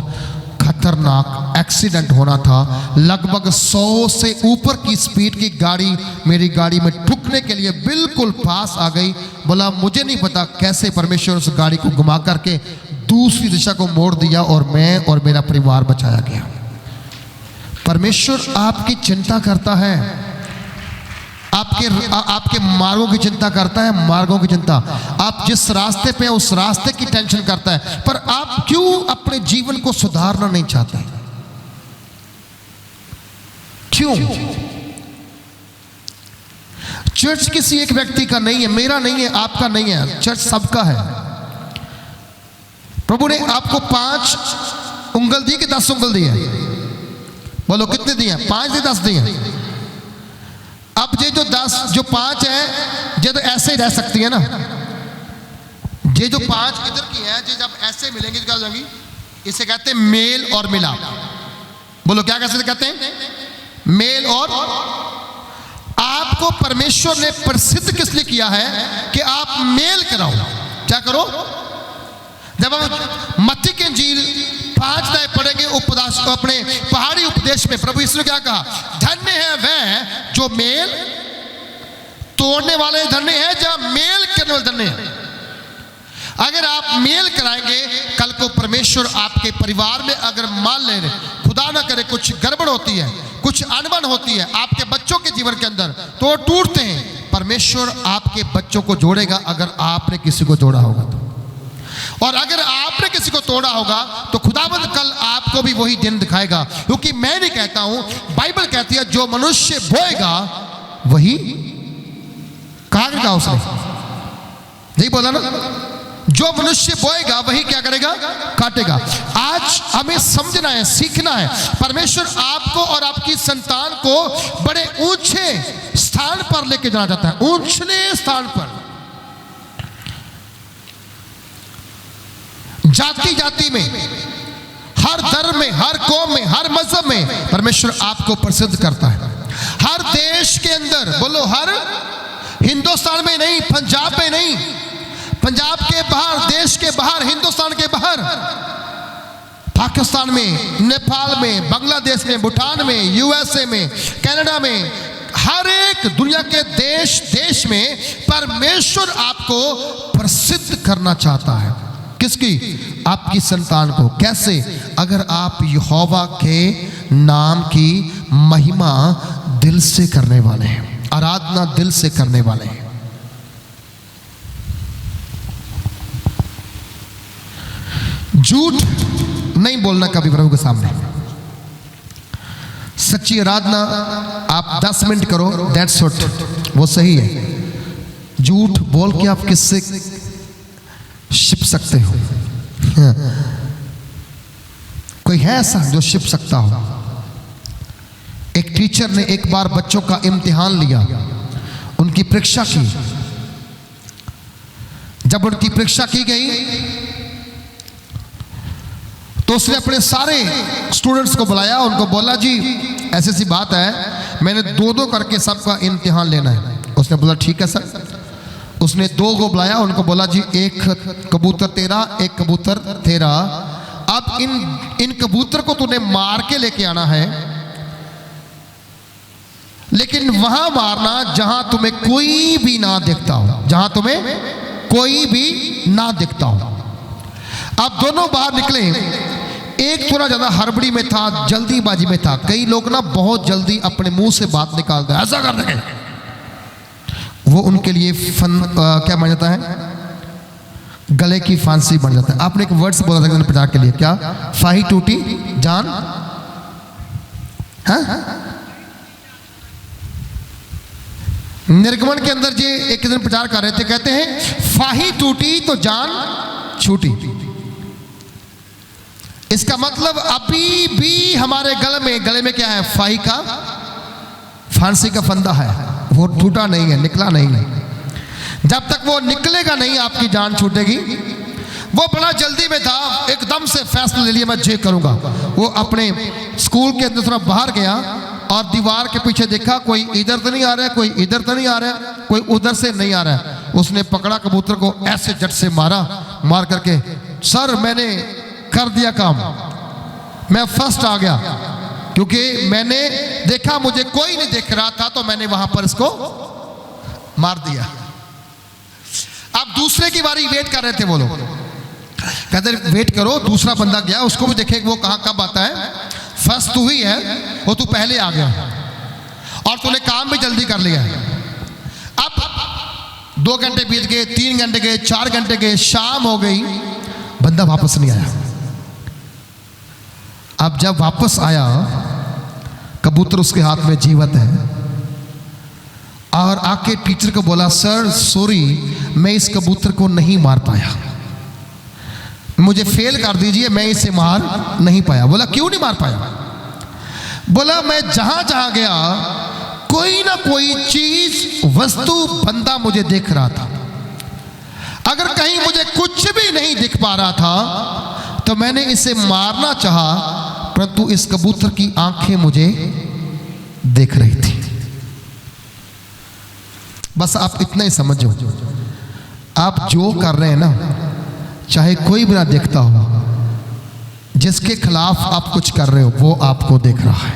खतरनाक एक्सीडेंट होना था, लगभग 100 से ऊपर की स्पीड की गाड़ी मेरी गाड़ी में ठुकने के लिए बिल्कुल पास आ गई। बोला मुझे नहीं पता कैसे परमेश्वर उस गाड़ी को घुमा करके दूसरी दिशा को मोड़ दिया और मैं और मेरा परिवार बचाया गया। परमेश्वर आपकी चिंता करता है, आपके मार्गों की चिंता करता है, मार्गों की चिंता। आप जिस रास्ते पे हैं उस रास्ते की टेंशन करता है, पर आप क्यों अपने जीवन को सुधारना नहीं चाहते? क्यों? चर्च किसी एक व्यक्ति का नहीं है, मेरा नहीं है, आपका नहीं है, चर्च सबका है। प्रभु ने आपको 5 उंगल दी कि 10 उंगल दी है? बोलो कितने दिए? 5 या 10 दिए? अब ये जो 5 है ये तो ऐसे ही रह सकती है ना। ये जो 5 इधर की है, ये जब ऐसे मिलेंगी तो क्या हो जाएंगी? इसे कहते हैं मेल और मिलाप। बोलो क्या कैसे कहते हैं? मेल और। आपको परमेश्वर ने प्रसिद्ध किस लिए किया है कि आप मेल कराओ। क्या करो? जब हम मत्ती की इंजील 5 अध्याय पढ़ेंगे उपदेश, अपने पहाड़ी उपदेश में प्रभु यीशु ने क्या कहा? धन्य है वह जो मेल तोड़ने वाले, धन्य है जहां मेल करने वाले धन्य है। अगर आप मेल कराएंगे, कल को परमेश्वर आपके परिवार में अगर मान ले खुदा ना करे कुछ गड़बड़ होती है, कुछ अनबन होती है आपके बच्चों के जीवन के अंदर, तो टूटते हैं। परमेश्वर आपके बच्चों को जोड़ेगा अगर आपने किसी को जोड़ा होगा तो। और अगर आपने किसी को तोड़ा होगा तो खुदावंद कल आपको भी वही दिन दिखाएगा। क्योंकि मैं नहीं कहता हूं, बाइबल कहती है जो मनुष्य बोएगा वही काटेगा। उसने नहीं बोला ना? जो मनुष्य बोएगा वही क्या करेगा? काटेगा। आज हमें समझना है, सीखना है। परमेश्वर आपको और आपकी संतान को बड़े ऊंचे स्थान पर लेके जाना चाहता है, ऊंचे स्थान पर। जाति जाति में, हर धर्म में, हर कौम में, हर मजहब में परमेश्वर आपको प्रसिद्ध करता है। हर देश के अंदर, बोलो हर, हिंदुस्तान में नहीं, पंजाब में नहीं, पंजाब के बाहर, देश के बाहर, हिंदुस्तान के बाहर, पाकिस्तान में, नेपाल में, बांग्लादेश में, भूटान में, यूएसए में, कनाडा में, हर एक दुनिया के देश में परमेश्वर आपको प्रसिद्ध करना चाहता है। किसकी? आपकी संतान को। कैसे? अगर आप यहोवा के नाम की महिमा दिल से करने वाले हैं, आराधना दिल से करने वाले हैं। झूठ नहीं बोलना कभी प्रभु के सामने। सच्ची आराधना आप 10 मिनट करो, दैट्स व्हाट, वो सही है। झूठ बोल के आप किससे छिप सकते हो? कोई है ऐसा जो छिप सकता हो? एक टीचर ने एक बार बच्चों का इम्तिहान लिया, उनकी परीक्षा की। जब उनकी परीक्षा की गई तो उसने अपने सारे स्टूडेंट्स को बुलाया, उनको बोला जी ऐसी सी बात है, मैंने 2-2 करके सबका इम्तिहान लेना है। उसने बोला ठीक है सर। उसने 2 को बुलाया, उनको बोला जी एक कबूतर तेरा, एक कबूतर तेरा। अब इन कबूतर को तूने मार के लेके आना है, लेकिन वहां मारना जहां तुम्हें कोई भी ना दिखता हो, जहां तुम्हें कोई भी ना दिखता हो। अब दोनों बाहर निकले, एक थोड़ा ज़्यादा हड़बड़ी में था, जल्दीबाजी में था। कई लोग ना बहुत जल्दी अपने मुंह से बात निकालते हैं, ऐसा कर देंगे, वो उनके लिए क्या बन जाता है, गले की फांसी बन जाता है। आपने एक वर्ड्स बोला था प्रचार के लिए, क्या? फाही टूटी जान, हाँ? निर्गमन के अंदर जे एक दिन प्रचार कर रहे थे, कहते हैं फाही टूटी तो जान छूटी। इसका मतलब अभी भी हमारे गले में क्या है? फाही का, फांसी का फंदा है, वो टूटा नहीं है, निकला नहीं है। जब तक वो निकलेगा नहीं आपकी जान छूटेगी। वो बड़ा जल्दी में था, एकदम से फैसला ले लिया मैं जे करूंगा। वो अपने स्कूल के अंदर थोड़ा बाहर गया और दीवार के पीछे देखा, कोई इधर तो नहीं आ रहा है, कोई इधर तो नहीं आ रहा है, कोई उधर से नहीं आ रहा है। उसने पकड़ा कबूतर को, ऐसे जट से मार करके, सर मैंने कर दिया काम, मैं फर्स्ट आ गया, क्योंकि मैंने देखा मुझे कोई नहीं देख रहा था, तो मैंने वहां पर इसको मार दिया। अब दूसरे की बारी वेट कर रहे थे वो लोग, कहते वेट करो, दूसरा बंदा गया, उसको भी देखे वो कहां कब आता है। फर्स्ट तू ही है, वो तू पहले आ गया और तूने काम भी जल्दी कर लिया। अब 2 घंटे बीत गए, 3 घंटे गए, 4 घंटे गए, शाम हो गई, बंदा वापस नहीं आया। अब जब वापस आया, कबूतर उसके हाथ में जीवित है, और आके टीचर को बोला, सर सॉरी, मैं इस कबूतर को नहीं मार पाया, मुझे फेल कर दीजिए, मैं इसे मार नहीं पाया। बोला क्यों नहीं मार पाया? बोला मैं जहां जहां गया, कोई ना कोई चीज, वस्तु, बंदा मुझे देख रहा था। अगर कहीं मुझे कुछ भी नहीं दिख पा रहा था तो मैंने इसे मारना चाहा, परंतु इस कबूतर की आंखें मुझे देख रही थी। बस आप इतना ही समझो, आप जो कर रहे हैं ना, चाहे कोई भी ना देखता हो, जिसके खिलाफ आप कुछ कर रहे हो वो आपको देख रहा है।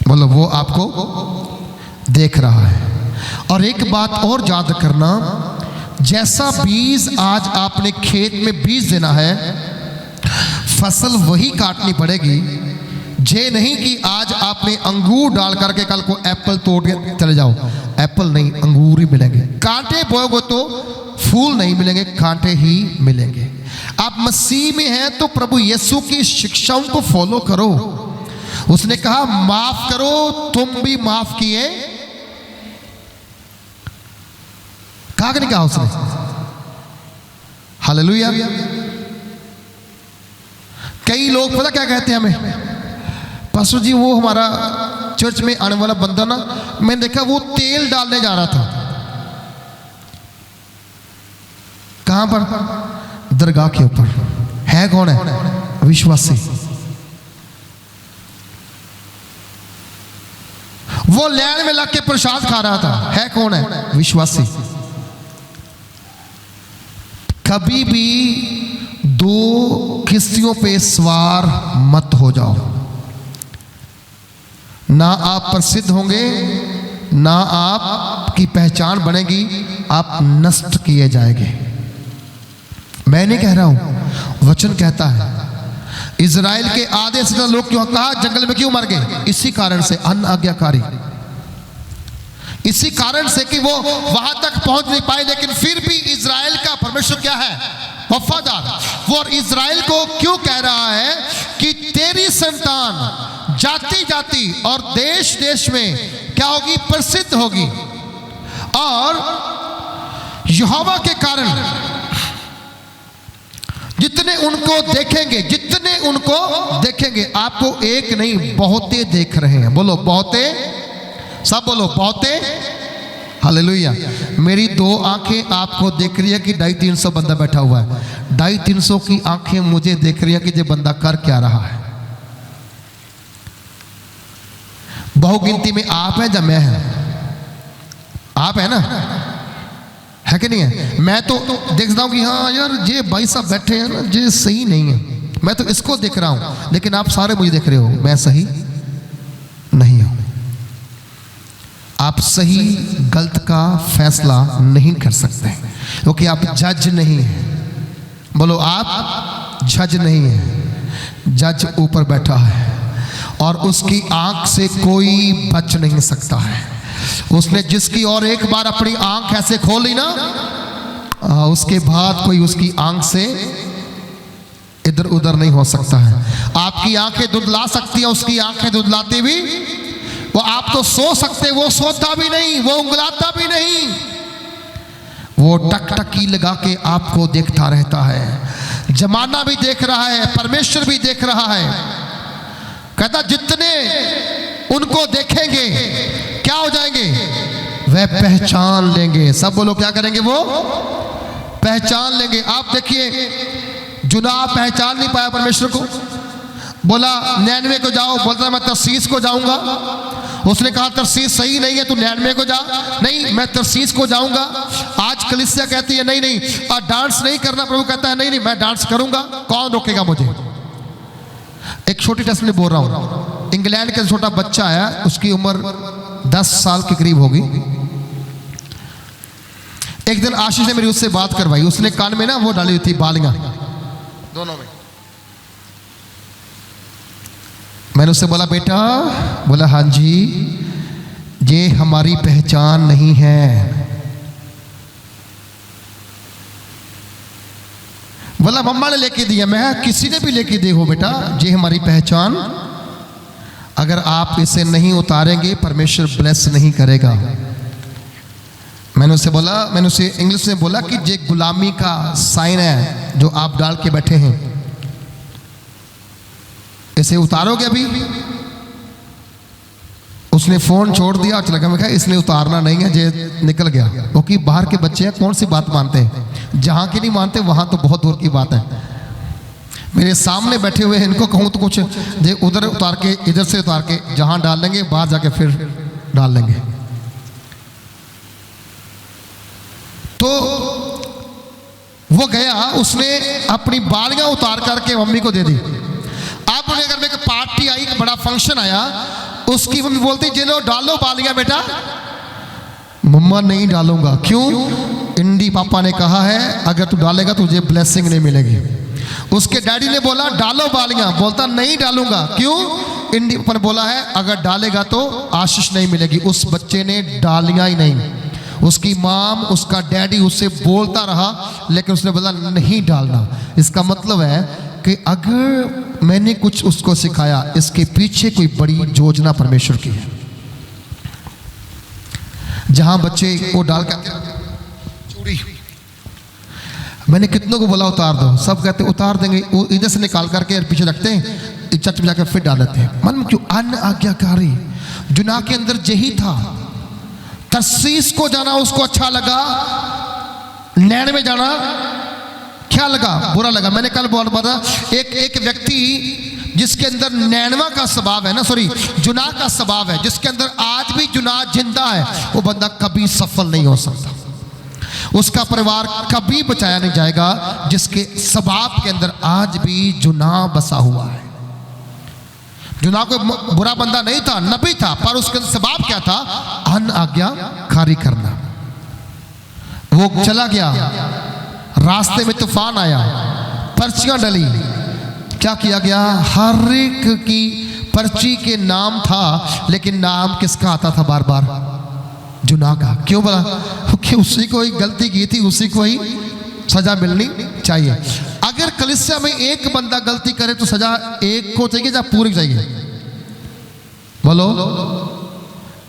बोलो, वो आपको देख रहा है। और एक बात और याद करना, जैसा बीज आज आपने खेत में बीज देना है, फसल वही काटनी पड़ेगी। ये नहीं कि आज आपने अंगूर डाल करके कल को एप्पल तोड़ के चले जाओ, एप्पल नहीं, अंगूर ही मिलेंगे। कांटे बोओगे तो फूल नहीं मिलेंगे, कांटे ही मिलेंगे। आप मसीह में हैं तो प्रभु यीशु की शिक्षाओं को फॉलो करो। उसने कहा माफ करो, तुम भी माफ किए, कहा कि नहीं कहा उसने? हालेलुया। कई लोग पता क्या कहते हैं हमें, पास्टर जी वो हमारा चर्च में आने वाला बंदा ना, मैंने देखा वो तेल डालने जा रहा था। कहां पर? दरगाह के ऊपर। है कौन है? विश्वासी। वो लैन में लग के प्रसाद खा रहा था। है कौन है? विश्वासी। कभी भी 2 किश्तियों पे सवार मत हो जाओ। ना आप प्रसिद्ध होंगे, ना आपकी पहचान बनेगी, आप नष्ट किए जाएंगे। मैं नहीं कह रहा हूं, वचन कहता है। इजराइल के आधे से ज्यादा लोग क्यों कहा जंगल में क्यों मर गए? इसी कारण से, अनाज्ञाकारी। इसी कारण से कि वो वहां तक पहुंच नहीं पाए। लेकिन फिर भी इजराइल का परमेश्वर क्या है? वफादार। वो और इजराइल को क्यों कह रहा है कि तेरी संतान जाति जाति और देश देश में क्या होगी? प्रसिद्ध होगी। और यहोवा के कारण जितने उनको देखेंगे, जितने उनको देखेंगे, आपको एक नहीं बहुते देख रहे हैं। बोलो बहुते, सब बोलो बहुते। हालेलुया। मेरी 2 आंखें आपको देख रही है कि 250-300 बंदा बैठा हुआ है। 250-300 की आंखें मुझे देख रही है कि ये बंदा कर क्या रहा है। बहुगिनती में आप हैं या मैं है? आप है ना? है कि नहीं है? मैं तो देखता हूं कि हाँ यार ये भाई साहब बैठे हैं ना, ये सही नहीं है, मैं तो इसको देख रहा हूं। लेकिन आप सारे मुझे देख रहे हो, मैं सही नहीं हूं। आप सही गलत का फैसला नहीं कर सकते क्योंकि आप जज नहीं हैं। बोलो, आप जज नहीं हैं। जज ऊपर बैठा है और उसकी आंख से कोई बच नहीं सकता है। उसने जिसकी और एक बार अपनी आंख ऐसे खोली ना, उसके बाद कोई उसकी आंख से इधर उधर नहीं हो सकता है। आपकी आंखें दुधला सकती हैं, उसकी आंखें दुधलाती भी। वो आप तो सो सकते, वो सोता भी नहीं, वो उंगलाता भी नहीं, वो टकटकी लगा के आपको देखता रहता है। जमाना भी देख रहा है, परमेश्वर भी देख रहा है। कहता जितने उनको देखेंगे क्या हो जाएंगे, वह पहचान लेंगे। सब बोलो क्या करेंगे, वो पहचान लेंगे। आप देखिए जुना पहचान नहीं पाया परमेश्वर को, बोला 99 को जाओ, बोलता मैं तरसीस को जाऊंगा। उसने कहा तरसीस सही नहीं है, तू 99 को जा। नहीं, मैं तरसीस को जाऊंगा। आज कलीसिया कहती है नहीं नहीं डांस नहीं करना, प्रभु कहता है नहीं नहीं मैं डांस करूंगा, कौन रोकेगा मुझे। एक छोटी टेस्ट में बोल रहा हूं, इंग्लैंड का छोटा बच्चा है, उसकी उम्र 10 साल के करीब होगी। एक दिन आशीष ने मेरी उससे बात करवाई। उसने कान में ना वो डाली हुई थी बालियां दोनों में। मैंने उससे बोला बेटा, बोला हाँ जी, ये हमारी पहचान नहीं है। बोला मम्मा ने लेके दिया। मैं किसी ने भी लेके दे हो बेटा, ये हमारी पहचान, अगर आप इसे नहीं उतारेंगे परमेश्वर ब्लेस नहीं करेगा। मैंने उससे बोला, मैंने उसे इंग्लिश में बोला कि ये गुलामी का साइन है जो आप डाल के बैठे हैं, इसे उतारोगे अभी। उसने फोन छोड़ दिया, चला गया। मैं कहा इसने उतारना नहीं है, ये निकल गया। क्योंकि बाहर के बच्चे हैं, कौन सी बात मानते हैं, जहां की नहीं मानते वहां तो बहुत दूर की बात है। मेरे सामने बैठे हुए हैं, इनको कहूं तो कुछ ये उधर उतार के इधर से उतार के जहां डाल लेंगे, बाहर जाके फिर डाल लेंगे। तो वो गया, उसने अपनी बालियां उतार करके मम्मी को दे दी। आप उन्हें घर में एक पार्टी आई, एक बड़ा फंक्शन आया, उसकी मम्मी बोलती चलो डालो बालियां बेटा। मम्मा नहीं डालूंगा। क्यों? इंडी पापा ने कहा है अगर तू डालेगा तुझे ब्लेसिंग नहीं मिलेगी। उसके डैडी ने बोला डालो बालियां, बोलता नहीं डालूंगा। क्यों? इंडी पापा ने बोला है अगर डालेगा तो आशीष नहीं मिलेगी। उस बच्चे ने डालियां ही नहीं। उसकी माम, उसका डैडी उससे बोलता रहा, लेकिन उसने बोला नहीं डालना। इसका मतलब है कि अगर मैंने कुछ उसको सिखाया, इसके पीछे कोई बड़ी योजना परमेश्वर की है। जहां बच्चे वो डाल के चूड़ी, मैंने कितनों को बोला उतार दो, सब कहते उतार देंगे। वो इधर से निकाल करके पीछे रखते हैं, चर्च में जाकर फिर डाल देते हैं। मन में क्यों? अन आज्ञाकारी जुना के अंदर यही था। तरसीस को जाना उसको अच्छा लगा, 99 जाना क्या लगा? बुरा लगा। मैंने कल बोला एक व्यक्ति जिसके अंदर 99 का स्वभाव है ना, सॉरी जुना का स्वभाव है, जिसके अंदर आज भी जुना जिंदा है, वो बंदा कभी सफल नहीं हो सकता। उसका परिवार कभी बचाया नहीं जाएगा जिसके स्वभाव के अंदर आज भी जुना बसा हुआ है। जुना कोई बुरा बंदा नहीं था, नबी था, पर उसके स्वभाव क्या था? अनाज्ञाकारी करना। वो चला गया, रास्ते में तूफान आया, पर्चियां डली, क्या किया गया? हर एक की पर्ची के नाम था, लेकिन नाम किसका आता था बार बार? जुना का। क्यों बोला? क्योंकि उसी को ही गलती की थी, उसी को ही सजा मिलनी चाहिए। अगर कलीसिया में एक बंदा गलती करे तो सजा एक को चाहिए या पूरी चाहिए? बोलो,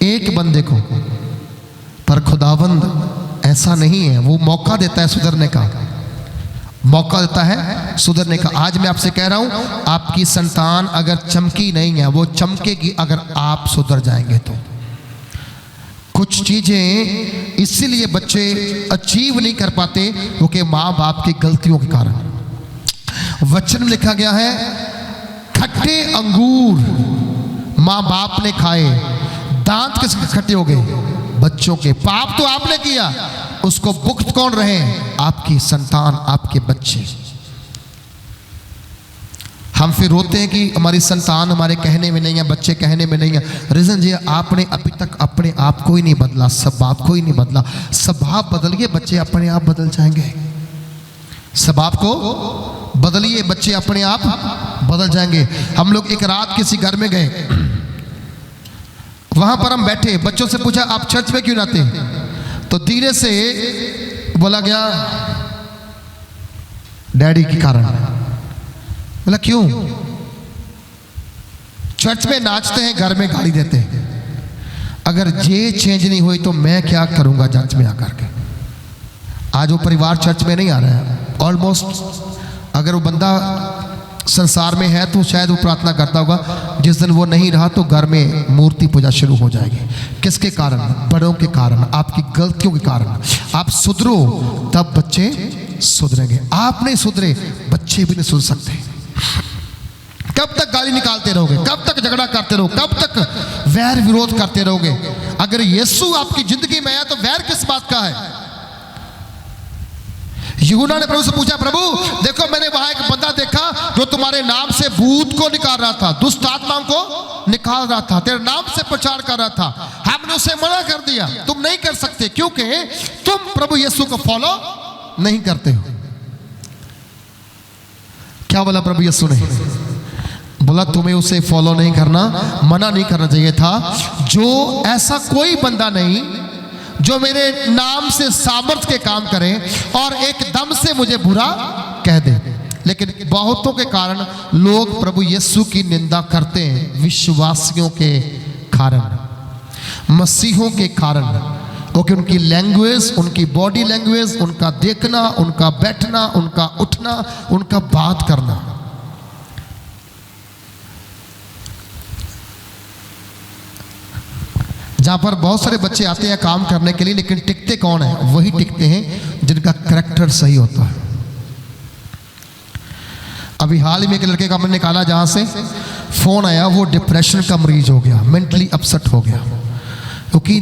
एक बंदे को। पर खुदावंद ऐसा नहीं है, वो मौका देता है सुधरने का, मौका देता है सुधरने का। आज मैं आपसे कह रहा हूं, आपकी संतान अगर चमकी नहीं है, वो चमकेगी अगर आप सुधर जाएंगे तो। कुछ चीजें इसीलिए बच्चे अचीव नहीं कर पाते क्योंकि माँ बाप की गलतियों के कारण। वचन में लिखा गया है, खट्टे अंगूर माँ बाप ने खाए, दांत किसके खट्टे हो गए? बच्चों के। पाप तो आपने किया, उसको भुगत कौन रहे? आपकी संतान, आपके बच्चे। हम फिर रोते हैं कि हमारी संतान हमारे कहने में नहीं है, बच्चे कहने में नहीं है। रीजन ये, आपने अभी तक अपने आप को ही नहीं बदला, स्वभाव को ही नहीं बदला। स्वभाव बदलिए, बच्चे अपने आप बदल जाएंगे। स्वभाव को बदलिए, बच्चे अपने आप बदल जाएंगे। हम लोग एक रात किसी घर में गए, वहां पर हम बैठे, बच्चों से पूछा आप चर्च में क्यों आते? तो धीरे से बोला गया डैडी के कारण। बोला क्यों? चर्च में नाचते हैं, घर में गाली देते हैं। अगर ये चेंज नहीं हुई तो मैं क्या करूंगा चर्च में आकर के। आज वो परिवार चर्च में नहीं आ रहा है ऑलमोस्ट। अगर वो बंदा संसार में है तो शायद वो प्रार्थना करता होगा। जिस दिन वो नहीं रहा तो घर में मूर्ति पूजा शुरू हो जाएगी। किसके कारण? बड़ों के कारण, आपकी गलतियों के कारण। आप सुधरो तब बच्चे सुधरेंगे। आप नहीं सुधरे, बच्चे भी नहीं सुधर सकते। कब तक गाली निकालते रहोगे? कब तक झगड़ा करते रहोगे? कब तक वैर विरोध करते रहोगे? अगर यीशु आपकी जिंदगी में है तो वैर किस बात का है? यूहन्ना ने प्रभु से पूछा, प्रभु देखो मैंने वहां एक बंदा देखा जो तुम्हारे नाम से भूत को निकाल रहा था, दुष्ट आत्माओं को निकाल रहा था, तेरे नाम से प्रचार कर रहा था। हमने उसे मना कर दिया, तुम नहीं कर सकते क्योंकि तुम प्रभु यीशु को फॉलो नहीं करते हो। क्या बोला प्रभु यीशु ने? बोला तुम्हें उसे फॉलो नहीं करना, मना नहीं करना चाहिए था। जो ऐसा कोई बंदा नहीं जो मेरे नाम से सामर्थ के काम करे और एकदम से मुझे बुरा कह दे। लेकिन बहुतों के कारण लोग प्रभु यीशु की निंदा करते हैं, विश्वासियों के कारण, मसीहों के कारण, क्योंकि उनकी लैंग्वेज, उनकी बॉडी लैंग्वेज, उनका देखना, उनका बैठना, उनका उठना, उनका बात करना। जहां पर बहुत सारे बच्चे आते हैं काम करने के लिए, लेकिन टिकते कौन है? वही टिकते हैं जिनका करैक्टर सही होता है। अभी हाल ही में एक लड़के का मैंने निकाला, जहां से फोन आया, वो डिप्रेशन का मरीज हो गया, मेंटली अपसेट हो गया, क्योंकि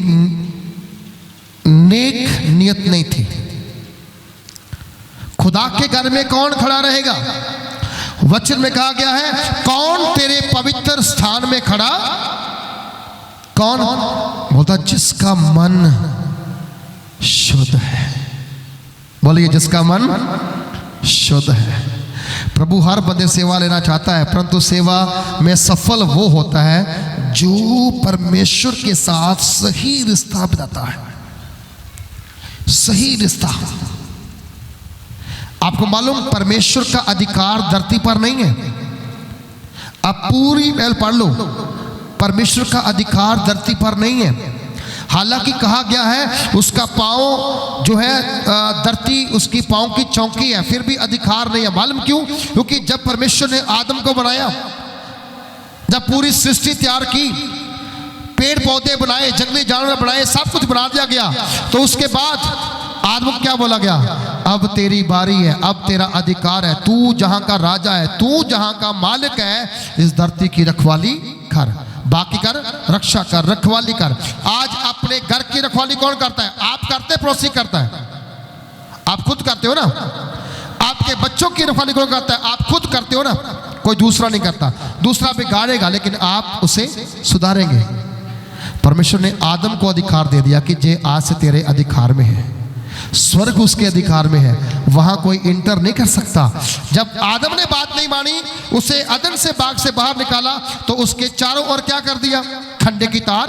नेक नियत नहीं थी। खुदा के घर में कौन खड़ा रहेगा? वचन में कहा गया है, कौन तेरे पवित्र स्थान में खड़ा? कौन? बोलता जिसका मन शुद्ध है। बोलिए जिसका मन शुद्ध है। प्रभु हर बंदे सेवा लेना चाहता है, परंतु सेवा में सफल वो होता है जो परमेश्वर के साथ सही रिश्ता बनाता है। सही रिश्ता। आपको मालूम परमेश्वर का अधिकार धरती पर नहीं है। आप पूरी महल पढ़ लो, परमेश्वर का अधिकार धरती पर नहीं है। हालांकि कहा गया है उसका पांव जो है धरती उसकी पांव की चौकी है, फिर भी अधिकार नहीं है। मालूम क्यों? क्योंकि जब परमेश्वर ने आदम को बनाया, जब पूरी सृष्टि तैयार की, पेड़ पौधे बनाए, जंगली जानवर बनाए, सब कुछ बना दिया गया, तो उसके बाद आदम को क्या बोला गया? अब तेरी बारी है, अब तेरा अधिकार है, तू जहां का राजा है, तू जहां का मालिक है, इस धरती की रखवाली कर, बाकी कर, रक्षा कर, रखवाली कर। आज अपने घर की रखवाली कौन करता है? आप करते, पड़ोसी करता है? आप खुद करते हो ना। आपके बच्चों की रखवाली कौन करता है? आप खुद करते हो ना, कोई दूसरा नहीं करता। दूसरा बिगाड़ेगा लेकिन आप उसे सुधारेंगे। परमेश्वर ने आदम को अधिकार दे दिया कि जे आज से तेरे अधिकार में है, स्वर्ग उसके अधिकार में है, वहां कोई इंटर नहीं कर सकता। जब आदम ने बात नहीं मानी, उसे अदन से बाग से बाहर निकाला, तो उसके चारों ओर क्या कर दिया? खंडे की तार।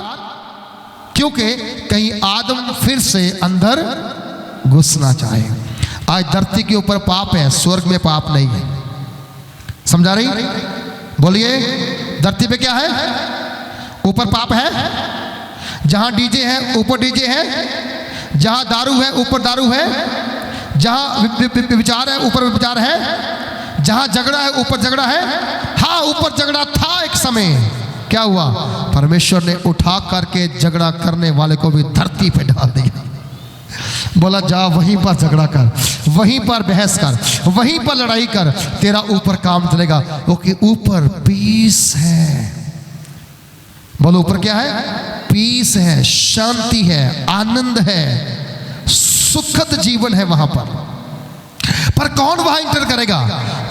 क्योंकि कहीं आदम फिर से अंदर घुसना चाहे। आज धरती के ऊपर पाप है, स्वर्ग में पाप नहीं है। समझा रही? बोलिए धरती पे क्या है? ऊपर पाप है। जहां डीजे है ऊपर डीजे है, जहां दारू है ऊपर दारू है, जहां विचार है ऊपर विचार है, जहां झगड़ा है ऊपर झगड़ा है। हाँ, ऊपर झगड़ा था एक समय, क्या हुआ? परमेश्वर ने उठा करके झगड़ा करने वाले को भी धरती पे डाल दिया। बोला जा वहीं पर झगड़ा कर, वहीं पर बहस कर, वहीं पर लड़ाई कर, तेरा ऊपर काम चलेगा, क्योंकि ऊपर पीस है। बोलो ऊपर क्या है? पीस है, शांति है, आनंद है, सुखद जीवन है वहां पर कौन वहां इंटर करेगा?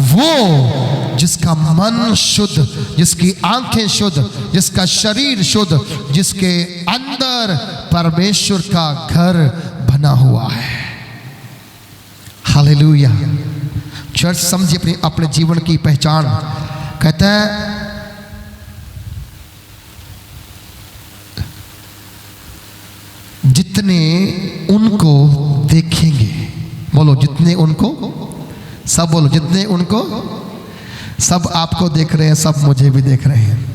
वो जिसका मन शुद्ध, जिसकी आंखें शुद्ध, जिसका शरीर शुद्ध, जिसके अंदर परमेश्वर का घर बना हुआ है। हालेलुया। चर्च समझिए अपनी अपने जीवन की पहचान। कहता है जितने उनको देखेंगे, बोलो जितने उनको, सब बोलो जितने उनको, सब आपको देख रहे हैं, सब मुझे भी देख रहे हैं।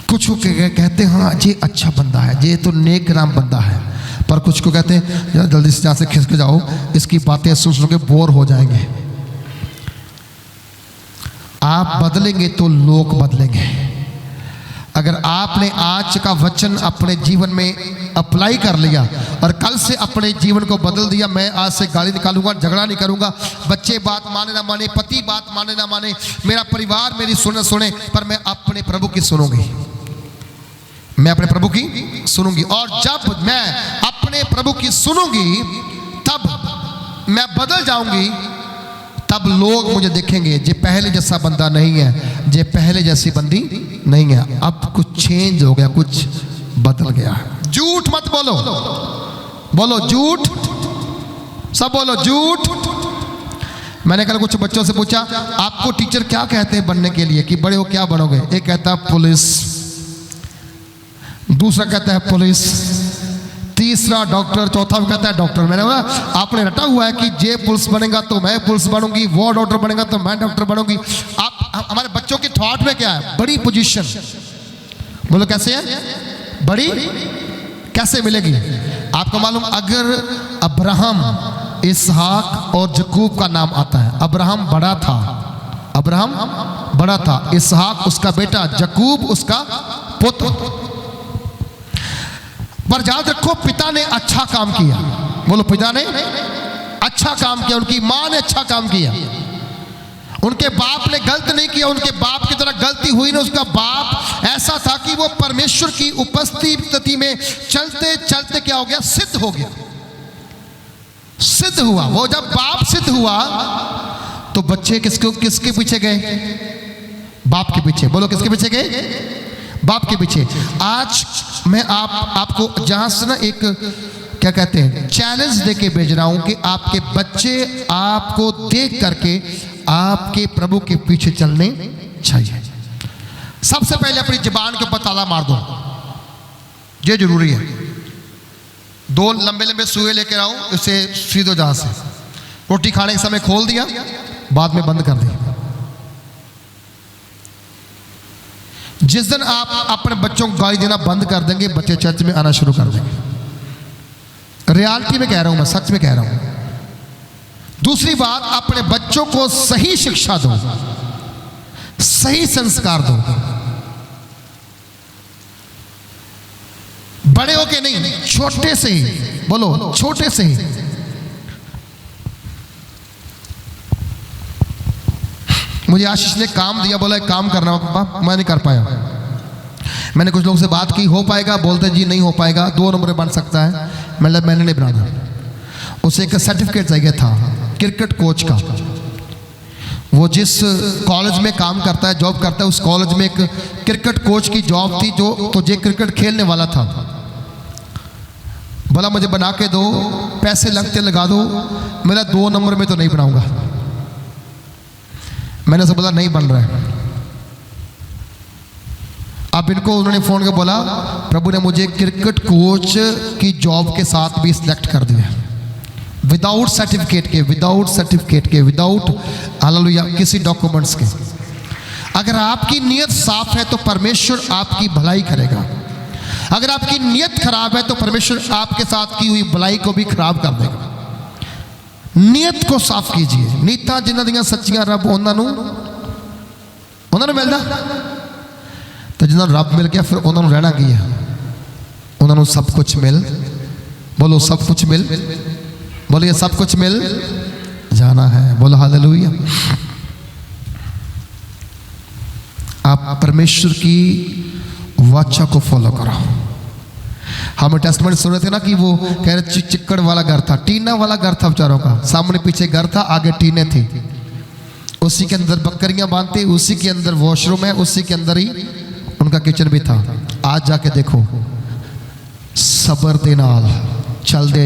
कुछ को कहते हैं हाँ ये अच्छा बंदा है, ये तो नेक नाम बंदा है, पर कुछ को कहते हैं यार जल्दी से यहाँ से खिसक जाओ, इसकी बातें सुन सुन के बोर हो जाएंगे। आप बदलेंगे तो लोग बदलेंगे। अगर आपने आज का वचन अपने जीवन में अप्लाई कर लिया और कल से अपने जीवन को बदल दिया, मैं आज से गाली निकालूंगा, झगड़ा नहीं करूंगा, बच्चे बात माने ना माने, पति बात माने ना माने, मेरा परिवार मेरी सुने, पर मैं अपने प्रभु की सुनूंगी, मैं अपने प्रभु की सुनूंगी। और जब मैं अपने प्रभु की सुनूंगी तब मैं बदल जाऊंगी, तब लोग मुझे देखेंगे ये पहले जैसा बंदा नहीं है, ये पहले जैसी बंदी नहीं है, अब कुछ चेंज हो गया, कुछ बदल गया। झूठ मत बोलो, बोलो झूठ, सब बोलो झूठ। मैंने कल कुछ बच्चों से पूछा आपको टीचर क्या कहते हैं बनने के लिए, कि बड़े हो क्या बनोगे? एक कहता है पुलिस, दूसरा कहता है पुलिस, तीसरा डॉक्टर, चौथा कहता है डॉक्टर। मैंने बोला आपने रटा हुआ है कि जे पुलिस बनेगा तो मैं पुलिस बनूंगी, वो डॉक्टर बनेगा तो मैं डॉक्टर बनूंगी। आप हमारे बच्चों की थॉट में क्या है? बड़ी पोजीशन, बोलो कैसे है? बड़ी कैसे मिलेगी? आपको मालूम अगर अब्राहम, इसहाक और जकूब का नाम आता है, अब्राहम बड़ा था, अब्राहम बड़ा था, इसहाक उसका बेटा, जकूब उसका पुत्र। पर याद रखो पिता ने अच्छा काम किया, बोलो पिता ने अच्छा काम किया, उनकी मां ने अच्छा काम किया, उनके बाप ने गलत नहीं किया, उनके बाप की तरह गलती हुई ना। उसका बाप ऐसा था कि वो परमेश्वर की उपस्थिति में चलते चलते क्या हो गया? सिद्ध हो गया, सिद्ध हुआ। वो जब बाप सिद्ध हुआ तो बच्चे किसके पीछे गए? बाप के पीछे। बोलो किसके पीछे गए? बाप के पीछे। आज मैं आपको जहां से ना एक क्या कहते हैं चैलेंज देके भेज रहा हूं कि आपके बच्चे आपको देख करके आपके प्रभु के पीछे चलने चाहिए। सबसे पहले अपनी जुबान के ऊपर ताला मार दो, ये जरूरी है। दो लंबे लंबे सुए लेकर आओ, इसे सीधो जहां से रोटी खाने के समय खोल दिया, बाद में बंद कर दिया। जिस दिन आप अपने बच्चों को गाली देना बंद कर देंगे, बच्चे चर्च में आना शुरू कर देंगे। रियलिटी में कह रहा हूं, मैं सच में कह रहा हूं। दूसरी बात, अपने बच्चों को सही शिक्षा दो, सही संस्कार दो। बड़े होके नहीं, छोटे से ही, बोलो छोटे से ही। मुझे आशीष ने काम दिया, बोला एक काम करना पापा, मैं नहीं कर पाया। मैंने कुछ लोगों से बात की, हो पाएगा? बोलते जी नहीं हो पाएगा, 2 नंबर बन सकता है। मतलब मैंने नहीं बनाना। उसे एक सर्टिफिकेट चाहिए था क्रिकेट कोच का। वो जिस कॉलेज में काम करता है, जॉब करता है, उस कॉलेज में एक क्रिकेट कोच की जॉब थी, जो तो जे क्रिकेट खेलने वाला था। बोला मुझे बना के दो, पैसे लगते लगा दो। मेरा 2 नंबर में तो नहीं बनाऊंगा। मैंने उसे बोला नहीं बन रहा है। अब इनको उन्होंने फोन कर बोला प्रभु ने मुझे क्रिकेट कोच की जॉब के साथ भी सिलेक्ट कर दिया, विदाउट सर्टिफिकेट के, विदाउट हालेलुया किसी डॉक्यूमेंट्स के। अगर आपकी नीयत साफ है तो परमेश्वर आपकी भलाई करेगा। अगर आपकी नीयत खराब है तो परमेश्वर आपके साथ की हुई भलाई को भी खराब कर देगा। नीयत को साफ कीजिए। नीयतां जिन्हां दियां सच्चियां रब उन्हां नूं मिलदा, तो जिन्हां रब मिल गया फिर उन्हां नूं रहना की है? उन्हां नूं सब कुछ मिल, बोलो सब कुछ मिल, बोलिए सब कुछ मिल जाना है। बोलो हालेलुया। आप परमेश्वर की वाचा को फॉलो करो। हम टेस्टमेंट सुन रहे थे ना कि वो कह रहे चिक्कड़ वाला घर था, टीना वाला घर था बेचारों का। सामने पीछे घर था, आगे टीने थी, उसी के अंदर बकरियां बांधती, उसी के अंदर वॉशरूम है, उसी के अंदर ही उनका किचन भी था। आज जाके देखो ਸਬਰ ਦੇ ਨਾਲ ਚਲਦੇ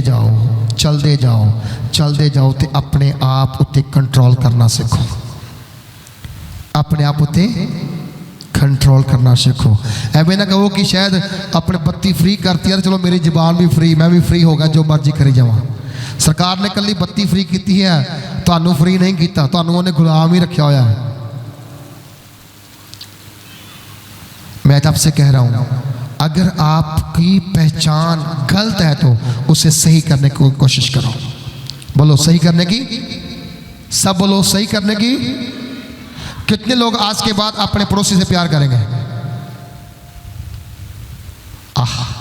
ਜਾਓ ਤੇ ਆਪਣੇ ਆਪ ਉੱਤੇ ਕੰਟਰੋਲ ਕਰਨਾ ਸਿੱਖੋ। ਆਪਣੇ ਆਪ ਉੱਤੇ कंट्रोल करना सीखो। एवं ना कहो कि शायद अपने बत्ती फ्री करती है चलो मेरी जबान भी फ्री, मैं भी फ्री हो गया, जो मर्जी करी जावा। सरकार ने कली बत्ती फ्री की है, तुहानू फ्री नहीं किया, तुहानू उन्हें गुलाम ही रखा होया है। मैं आपसे कह रहा हूँ, अगर आपकी पहचान गलत है तो उसे सही करने की कोशिश करो। बोलो सही करने की, सब बोलो सही करने की। कितने लोग आज के बाद अपने पड़ोसी से प्यार करेंगे?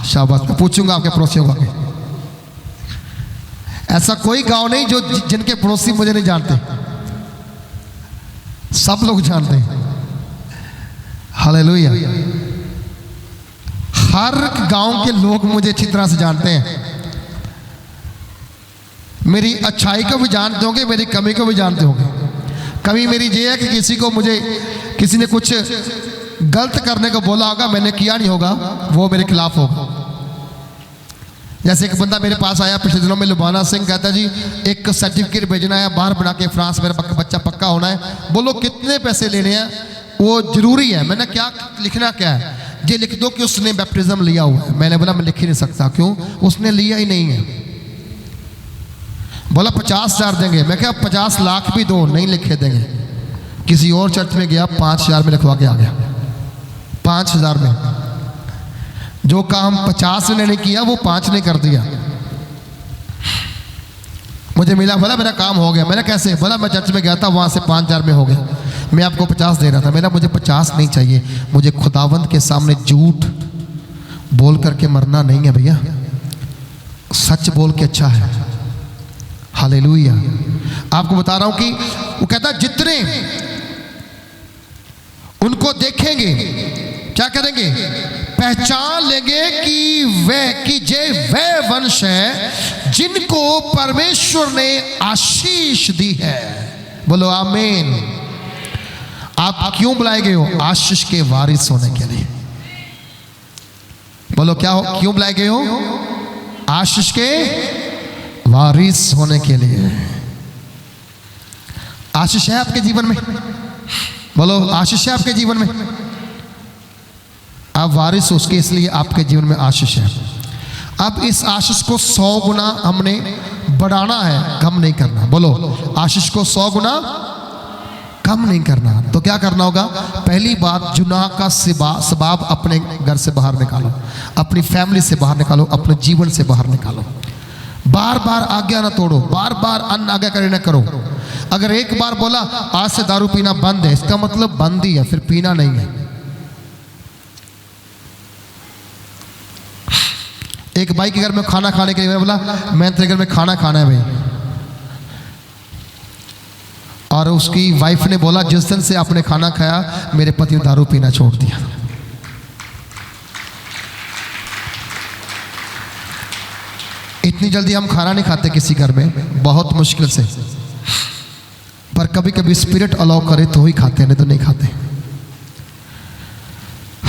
शाबाश। मैं पूछूंगा आपके पड़ोसियों को, ऐसा कोई गांव नहीं जो जिनके पड़ोसी मुझे नहीं जानते, सब लोग जानते हैं। हालेलुया। हर गांव के लोग मुझे अच्छी तरह से जानते हैं। मेरी अच्छाई को भी जानते होंगे, मेरी कमी को भी जानते होंगे। कमी मेरी ये है कि किसी ने कुछ गलत करने को बोला होगा, मैंने किया नहीं होगा, वो मेरे खिलाफ होगा। जैसे एक बंदा मेरे पास आया पिछले दिनों में, लुबाना सिंह, कहता जी एक सर्टिफिकेट भेजना है बाहर बना के फ्रांस, मेरा बच्चा पक्का होना है, बोलो कितने पैसे लेने हैं, वो जरूरी है। मैंने क्या लिखना क्या है? ये लिख दो कि उसने बैप्टिज्म लिया हुआ है। मैंने बोला मैं लिख ही नहीं सकता। क्यों? उसने लिया ही नहीं है। बोला 50,000 देंगे। मैं क्या 50 लाख भी दो, नहीं लिखे देंगे। किसी और चर्च में गया, 5,000 में लिखवा के आ गया। 5,000 में जो काम 50 ने नहीं किया वो 5 ने कर दिया। मुझे मिला, बोला मेरा काम हो गया। मैंने कैसे? बोला मैं चर्च में गया था, वहां से 5,000 में हो गया, मैं आपको 50 दे रहा था। मेरा मुझे 50 नहीं चाहिए, मुझे खुदावंद के सामने झूठ बोल करके मरना नहीं है भैया, सच बोल के अच्छा है। हालेलुया। आपको बता रहा हूं कि वो कहता जितने उनको देखेंगे क्या करेंगे? पहचान लेंगे कि वे वंश है जिनको परमेश्वर ने आशीष दी है। बोलो आमीन। आप क्यों बुलाए गए हो? आशीष के वारिस होने के लिए। बोलो क्या हो? क्यों बुलाए गए हो? आशीष के वारिस होने के लिए। आशीष है आपके जीवन में? बोलो आशीष है आपके जीवन में? आप वारिस हो उसके, इसलिए आपके जीवन में आशीष है। अब इस आशीष को 100 गुना हमने बढ़ाना है, कम नहीं करना। बोलो आशीष को 100 गुना कम नहीं करना। तो क्या करना होगा? पहली बात, जुनाह का सबाब अपने घर से बाहर निकालो, अपनी फैमिली से बाहर निकालो, अपने जीवन से बाहर निकालो। बार बार आज्ञा ना तोड़ो, बार बार अन्य आज्ञाकारी ना करो। अगर एक बार बोला आज से दारू पीना बंद है, इसका मतलब बंद ही है, फिर पीना नहीं है। एक भाई के घर में खाना खाने के लिए बोला मैं तेरे घर में खाना खाना है भाई, और उसकी वाइफ ने बोला जिस दिन से आपने खाना खाया मेरे पति ने दारू पीना छोड़ दिया। इतनी जल्दी हम खाना नहीं खाते किसी घर में, बहुत मुश्किल से, पर कभी कभी स्पिरिट अलाउ करे तो ही खाते, नहीं तो नहीं खाते।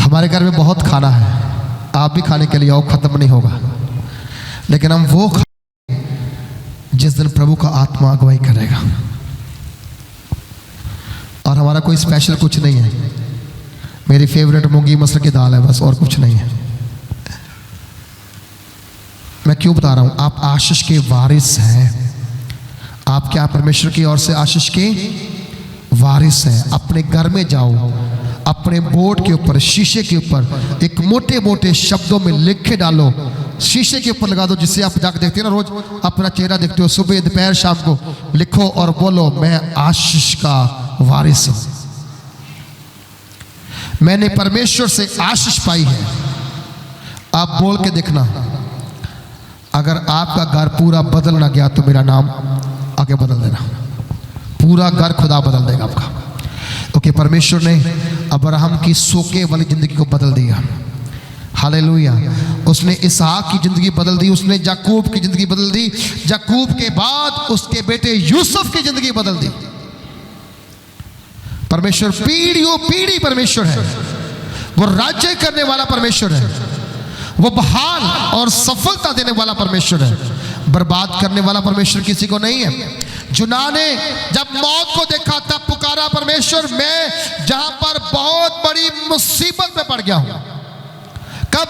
हमारे घर में बहुत खाना है, आप भी खाने के लिए आओ, खत्म नहीं होगा। लेकिन हम वो खाएंगे जिस दिन प्रभु का आत्मा अगुवाई करेगा। और हमारा कोई स्पेशल कुछ नहीं है, मेरी फेवरेट मूंगी मसर की दाल है बस, और कुछ नहीं है। मैं क्यों बता रहा हूं? आप आशीष के वारिस हैं। आप क्या परमेश्वर की ओर से आशीष के वारिस हैं? अपने घर में जाओ, अपने बोर्ड के ऊपर, शीशे के ऊपर एक मोटे मोटे शब्दों में लिख के डालो, शीशे के ऊपर लगा दो, जिससे आप जाकर देखते हो ना, रोज अपना चेहरा देखते हो, सुबह दोपहर शाम को लिखो और बोलो मैं आशीष का वारिस हूं, मैंने परमेश्वर से आशीष पाई है। आप बोल के देखना, अगर आपका घर पूरा बदल ना गया तो मेरा नाम आगे बदल देना, पूरा घर खुदा बदल देगा आपका। क्योंकि परमेश्वर ने अब्राहम की सोके वाली जिंदगी को बदल दिया। हालेलुया। उसने इसहाक की जिंदगी बदल दी, उसने याकूब की जिंदगी बदल दी, याकूब के बाद उसके बेटे यूसुफ की जिंदगी बदल दी। परमेश्वर पीढ़ियों पीढ़ी परमेश्वर है, वो राज्य करने वाला परमेश्वर है, वो बहाल और सफलता देने वाला परमेश्वर है, बर्बाद करने वाला परमेश्वर किसी को नहीं है। यूनाह ने जब मौत को देखा तब पुकारा, परमेश्वर मैं जहां पर बहुत बड़ी मुसीबत में पड़ गया हूं। कब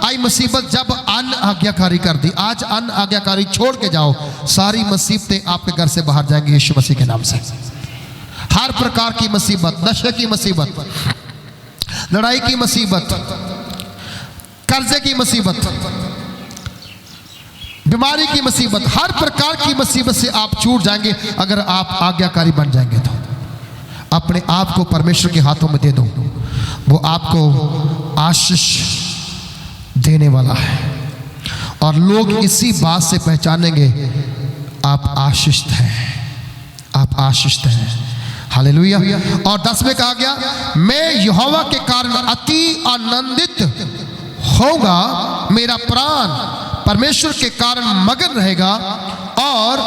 आई मुसीबत? जब अन आज्ञाकारी कर दी। आज अन आज्ञाकारी छोड़ के जाओ, सारी मुसीबतें आपके घर से बाहर जाएंगी यीशु मसीह के नाम से। हर प्रकार की मुसीबत, नशे की मुसीबत, लड़ाई की मुसीबत, कर्जे की मुसीबत, बीमारी की मुसीबत, हर प्रकार की मुसीबत से आप छूट जाएंगे अगर आप आज्ञाकारी बन जाएंगे। तो अपने आप को परमेश्वर के हाथों में दे दो, वो आपको आशीष देने वाला है और लोग इसी बात से पहचानेंगे आप आशीषित हैं, आप आशीषित हैं। हालेलुया। और 10 में कहा गया, मैं यहोवा के कारण अति आनंदित होगा, मेरा प्राण परमेश्वर के कारण मगन रहेगा, और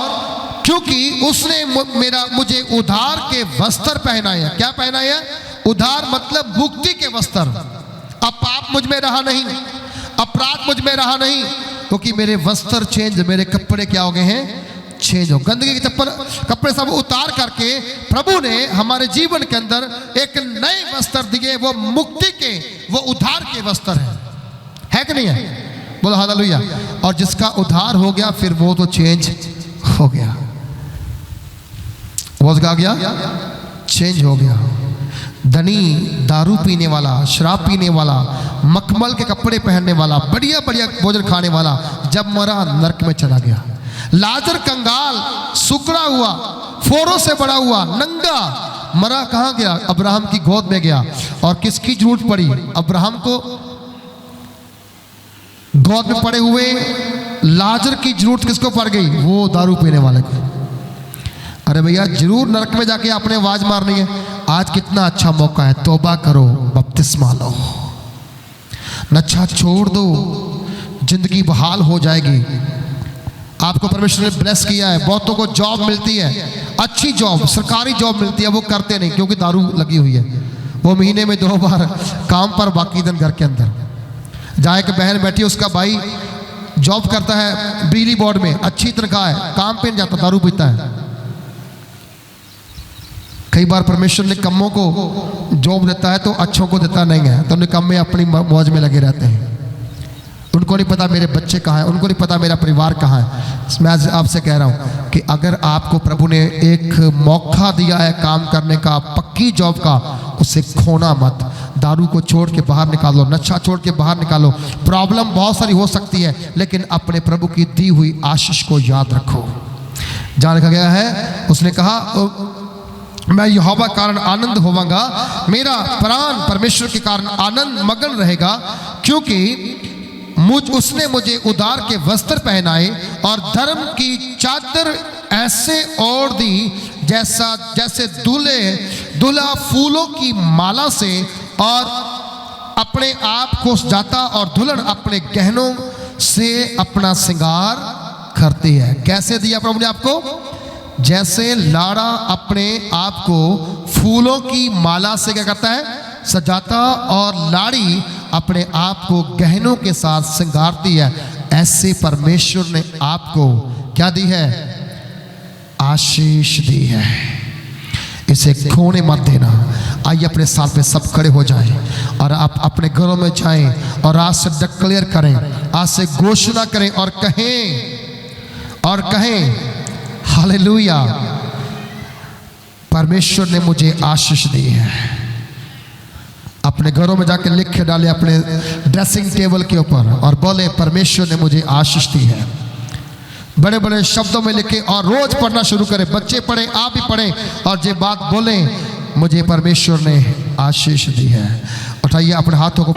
क्योंकि उसने मुझे उद्धार के वस्त्र पहनाए। क्या पहनाए? उद्धार मतलब मुक्ति के वस्त्र। अब पाप मुझ में रहा नहीं, अपराध मुझ में रहा नहीं, क्योंकि मेरे वस्त्र चेंज, मेरे कपड़े क्या हो गए हैं? चेंज हो। गंदगी के कपड़े सब उतार करके प्रभु ने हमारे जीवन के अंदर एक नए वस्त्र दिए, वो मुक्ति के, वो उद्धार के वस्त्र है कि नहीं है? बोलो हालेलुया। और जिसका उद्धार हो गया फिर वो तो चेंज हो गया, वो क्या गया? चेंज हो गया। धनी, दारू पीने वाला, शराब पीने वाला, मखमल के कपड़े पहनने वाला, बढ़िया बढ़िया भोजन खाने वाला, जब मरा नरक में चला गया। लाजर कंगाल, सुकड़ा हुआ, फोरों से बड़ा हुआ, नंगा, मरा कहाँ गया? अब्राहम की गोद में गया। और किसकी जरूरत पड़ी? अब्राहम को गोद में पड़े हुए लाजर की जरूरत किसको पड़ गई? वो दारू पीने वाले को। अरे भैया, जरूर नरक में जाके आपने आवाज मारनी है। आज कितना अच्छा मौका है, तौबा करो, बपतिस्मा लो, नशा छोड़ दो, जिंदगी बहाल हो जाएगी। आपको परमेश्वर ने ब्लेस किया है। बहुतों को जॉब मिलती है, अच्छी जॉब, सरकारी जॉब मिलती है, वो करते नहीं क्योंकि दारू लगी हुई है। वो महीने में 2 बार काम पर, बाकी दिन घर के अंदर। जहाँ एक बहन बैठी है, उसका भाई जॉब करता है बिजली बोर्ड में, अच्छी तनख्वाह है, काम पे नहीं जाता, दारू पीता है। कई बार परमेश्वर ने कम्मों को जॉब देता है तो अच्छों को देता नहीं है, तो निकम्मे अपनी मौज में लगे रहते हैं। उनको नहीं पता मेरे बच्चे कहाँ हैं, उनको नहीं पता मेरा परिवार कहाँ है। मैं आपसे कह रहा हूँ कि अगर आपको प्रभु ने एक मौका दिया है काम करने का, पक्की जॉब का, उसे खोना मत। दारू को छोड़ के बाहर निकालो, नशा छोड़ के बाहर निकालो। प्रॉब्लम बहुत सारी हो सकती है, लेकिन अपने प्रभु की दी हुई आशीष को याद रखो। जहाँ लिखा गया है, उसने कहा मैं यहोवा कारण आनंद होवांगा, मेरा प्राण परमेश्वर के कारण आनंद मगन रहेगा, क्योंकि उसने मुझे उद्धार के वस्त्र पहनाए और धर्म की चादर ऐसे ओढ़ दी जैसे दूल्हा फूलों की माला से और अपने आप को सजाता और दुल्हन अपने गहनों से अपना श्रृंगार करती है। कैसे दिया प्रभु ने आपको? जैसे लाड़ा अपने आप को फूलों की माला से क्या करता है? सजाता, और लाड़ी अपने आप को गहनों के साथ श्रृंगारती है। ऐसे परमेश्वर ने आपको क्या दी है? आशीष दी है। इसे खोने मत देना। आइए अपने साथ पे सब खड़े हो जाएं और आप अपने घरों में जाएं और आज से डिक्लेयर करें, आज से घोषणा करें और कहें हालेलुया, परमेश्वर ने मुझे आशीष दी है। अपने घरों में जाकर लिख के डाले अपने ड्रेसिंग टेबल के ऊपर और बोले परमेश्वर ने मुझे आशीष दी है। बड़े बड़े शब्दों में लिखे और रोज पढ़ना शुरू करें। बच्चे पढ़ें, आप भी पढ़ें और ये बात बोलें, मुझे परमेश्वर ने आशीष दी है। उठाइए अपने हाथों को।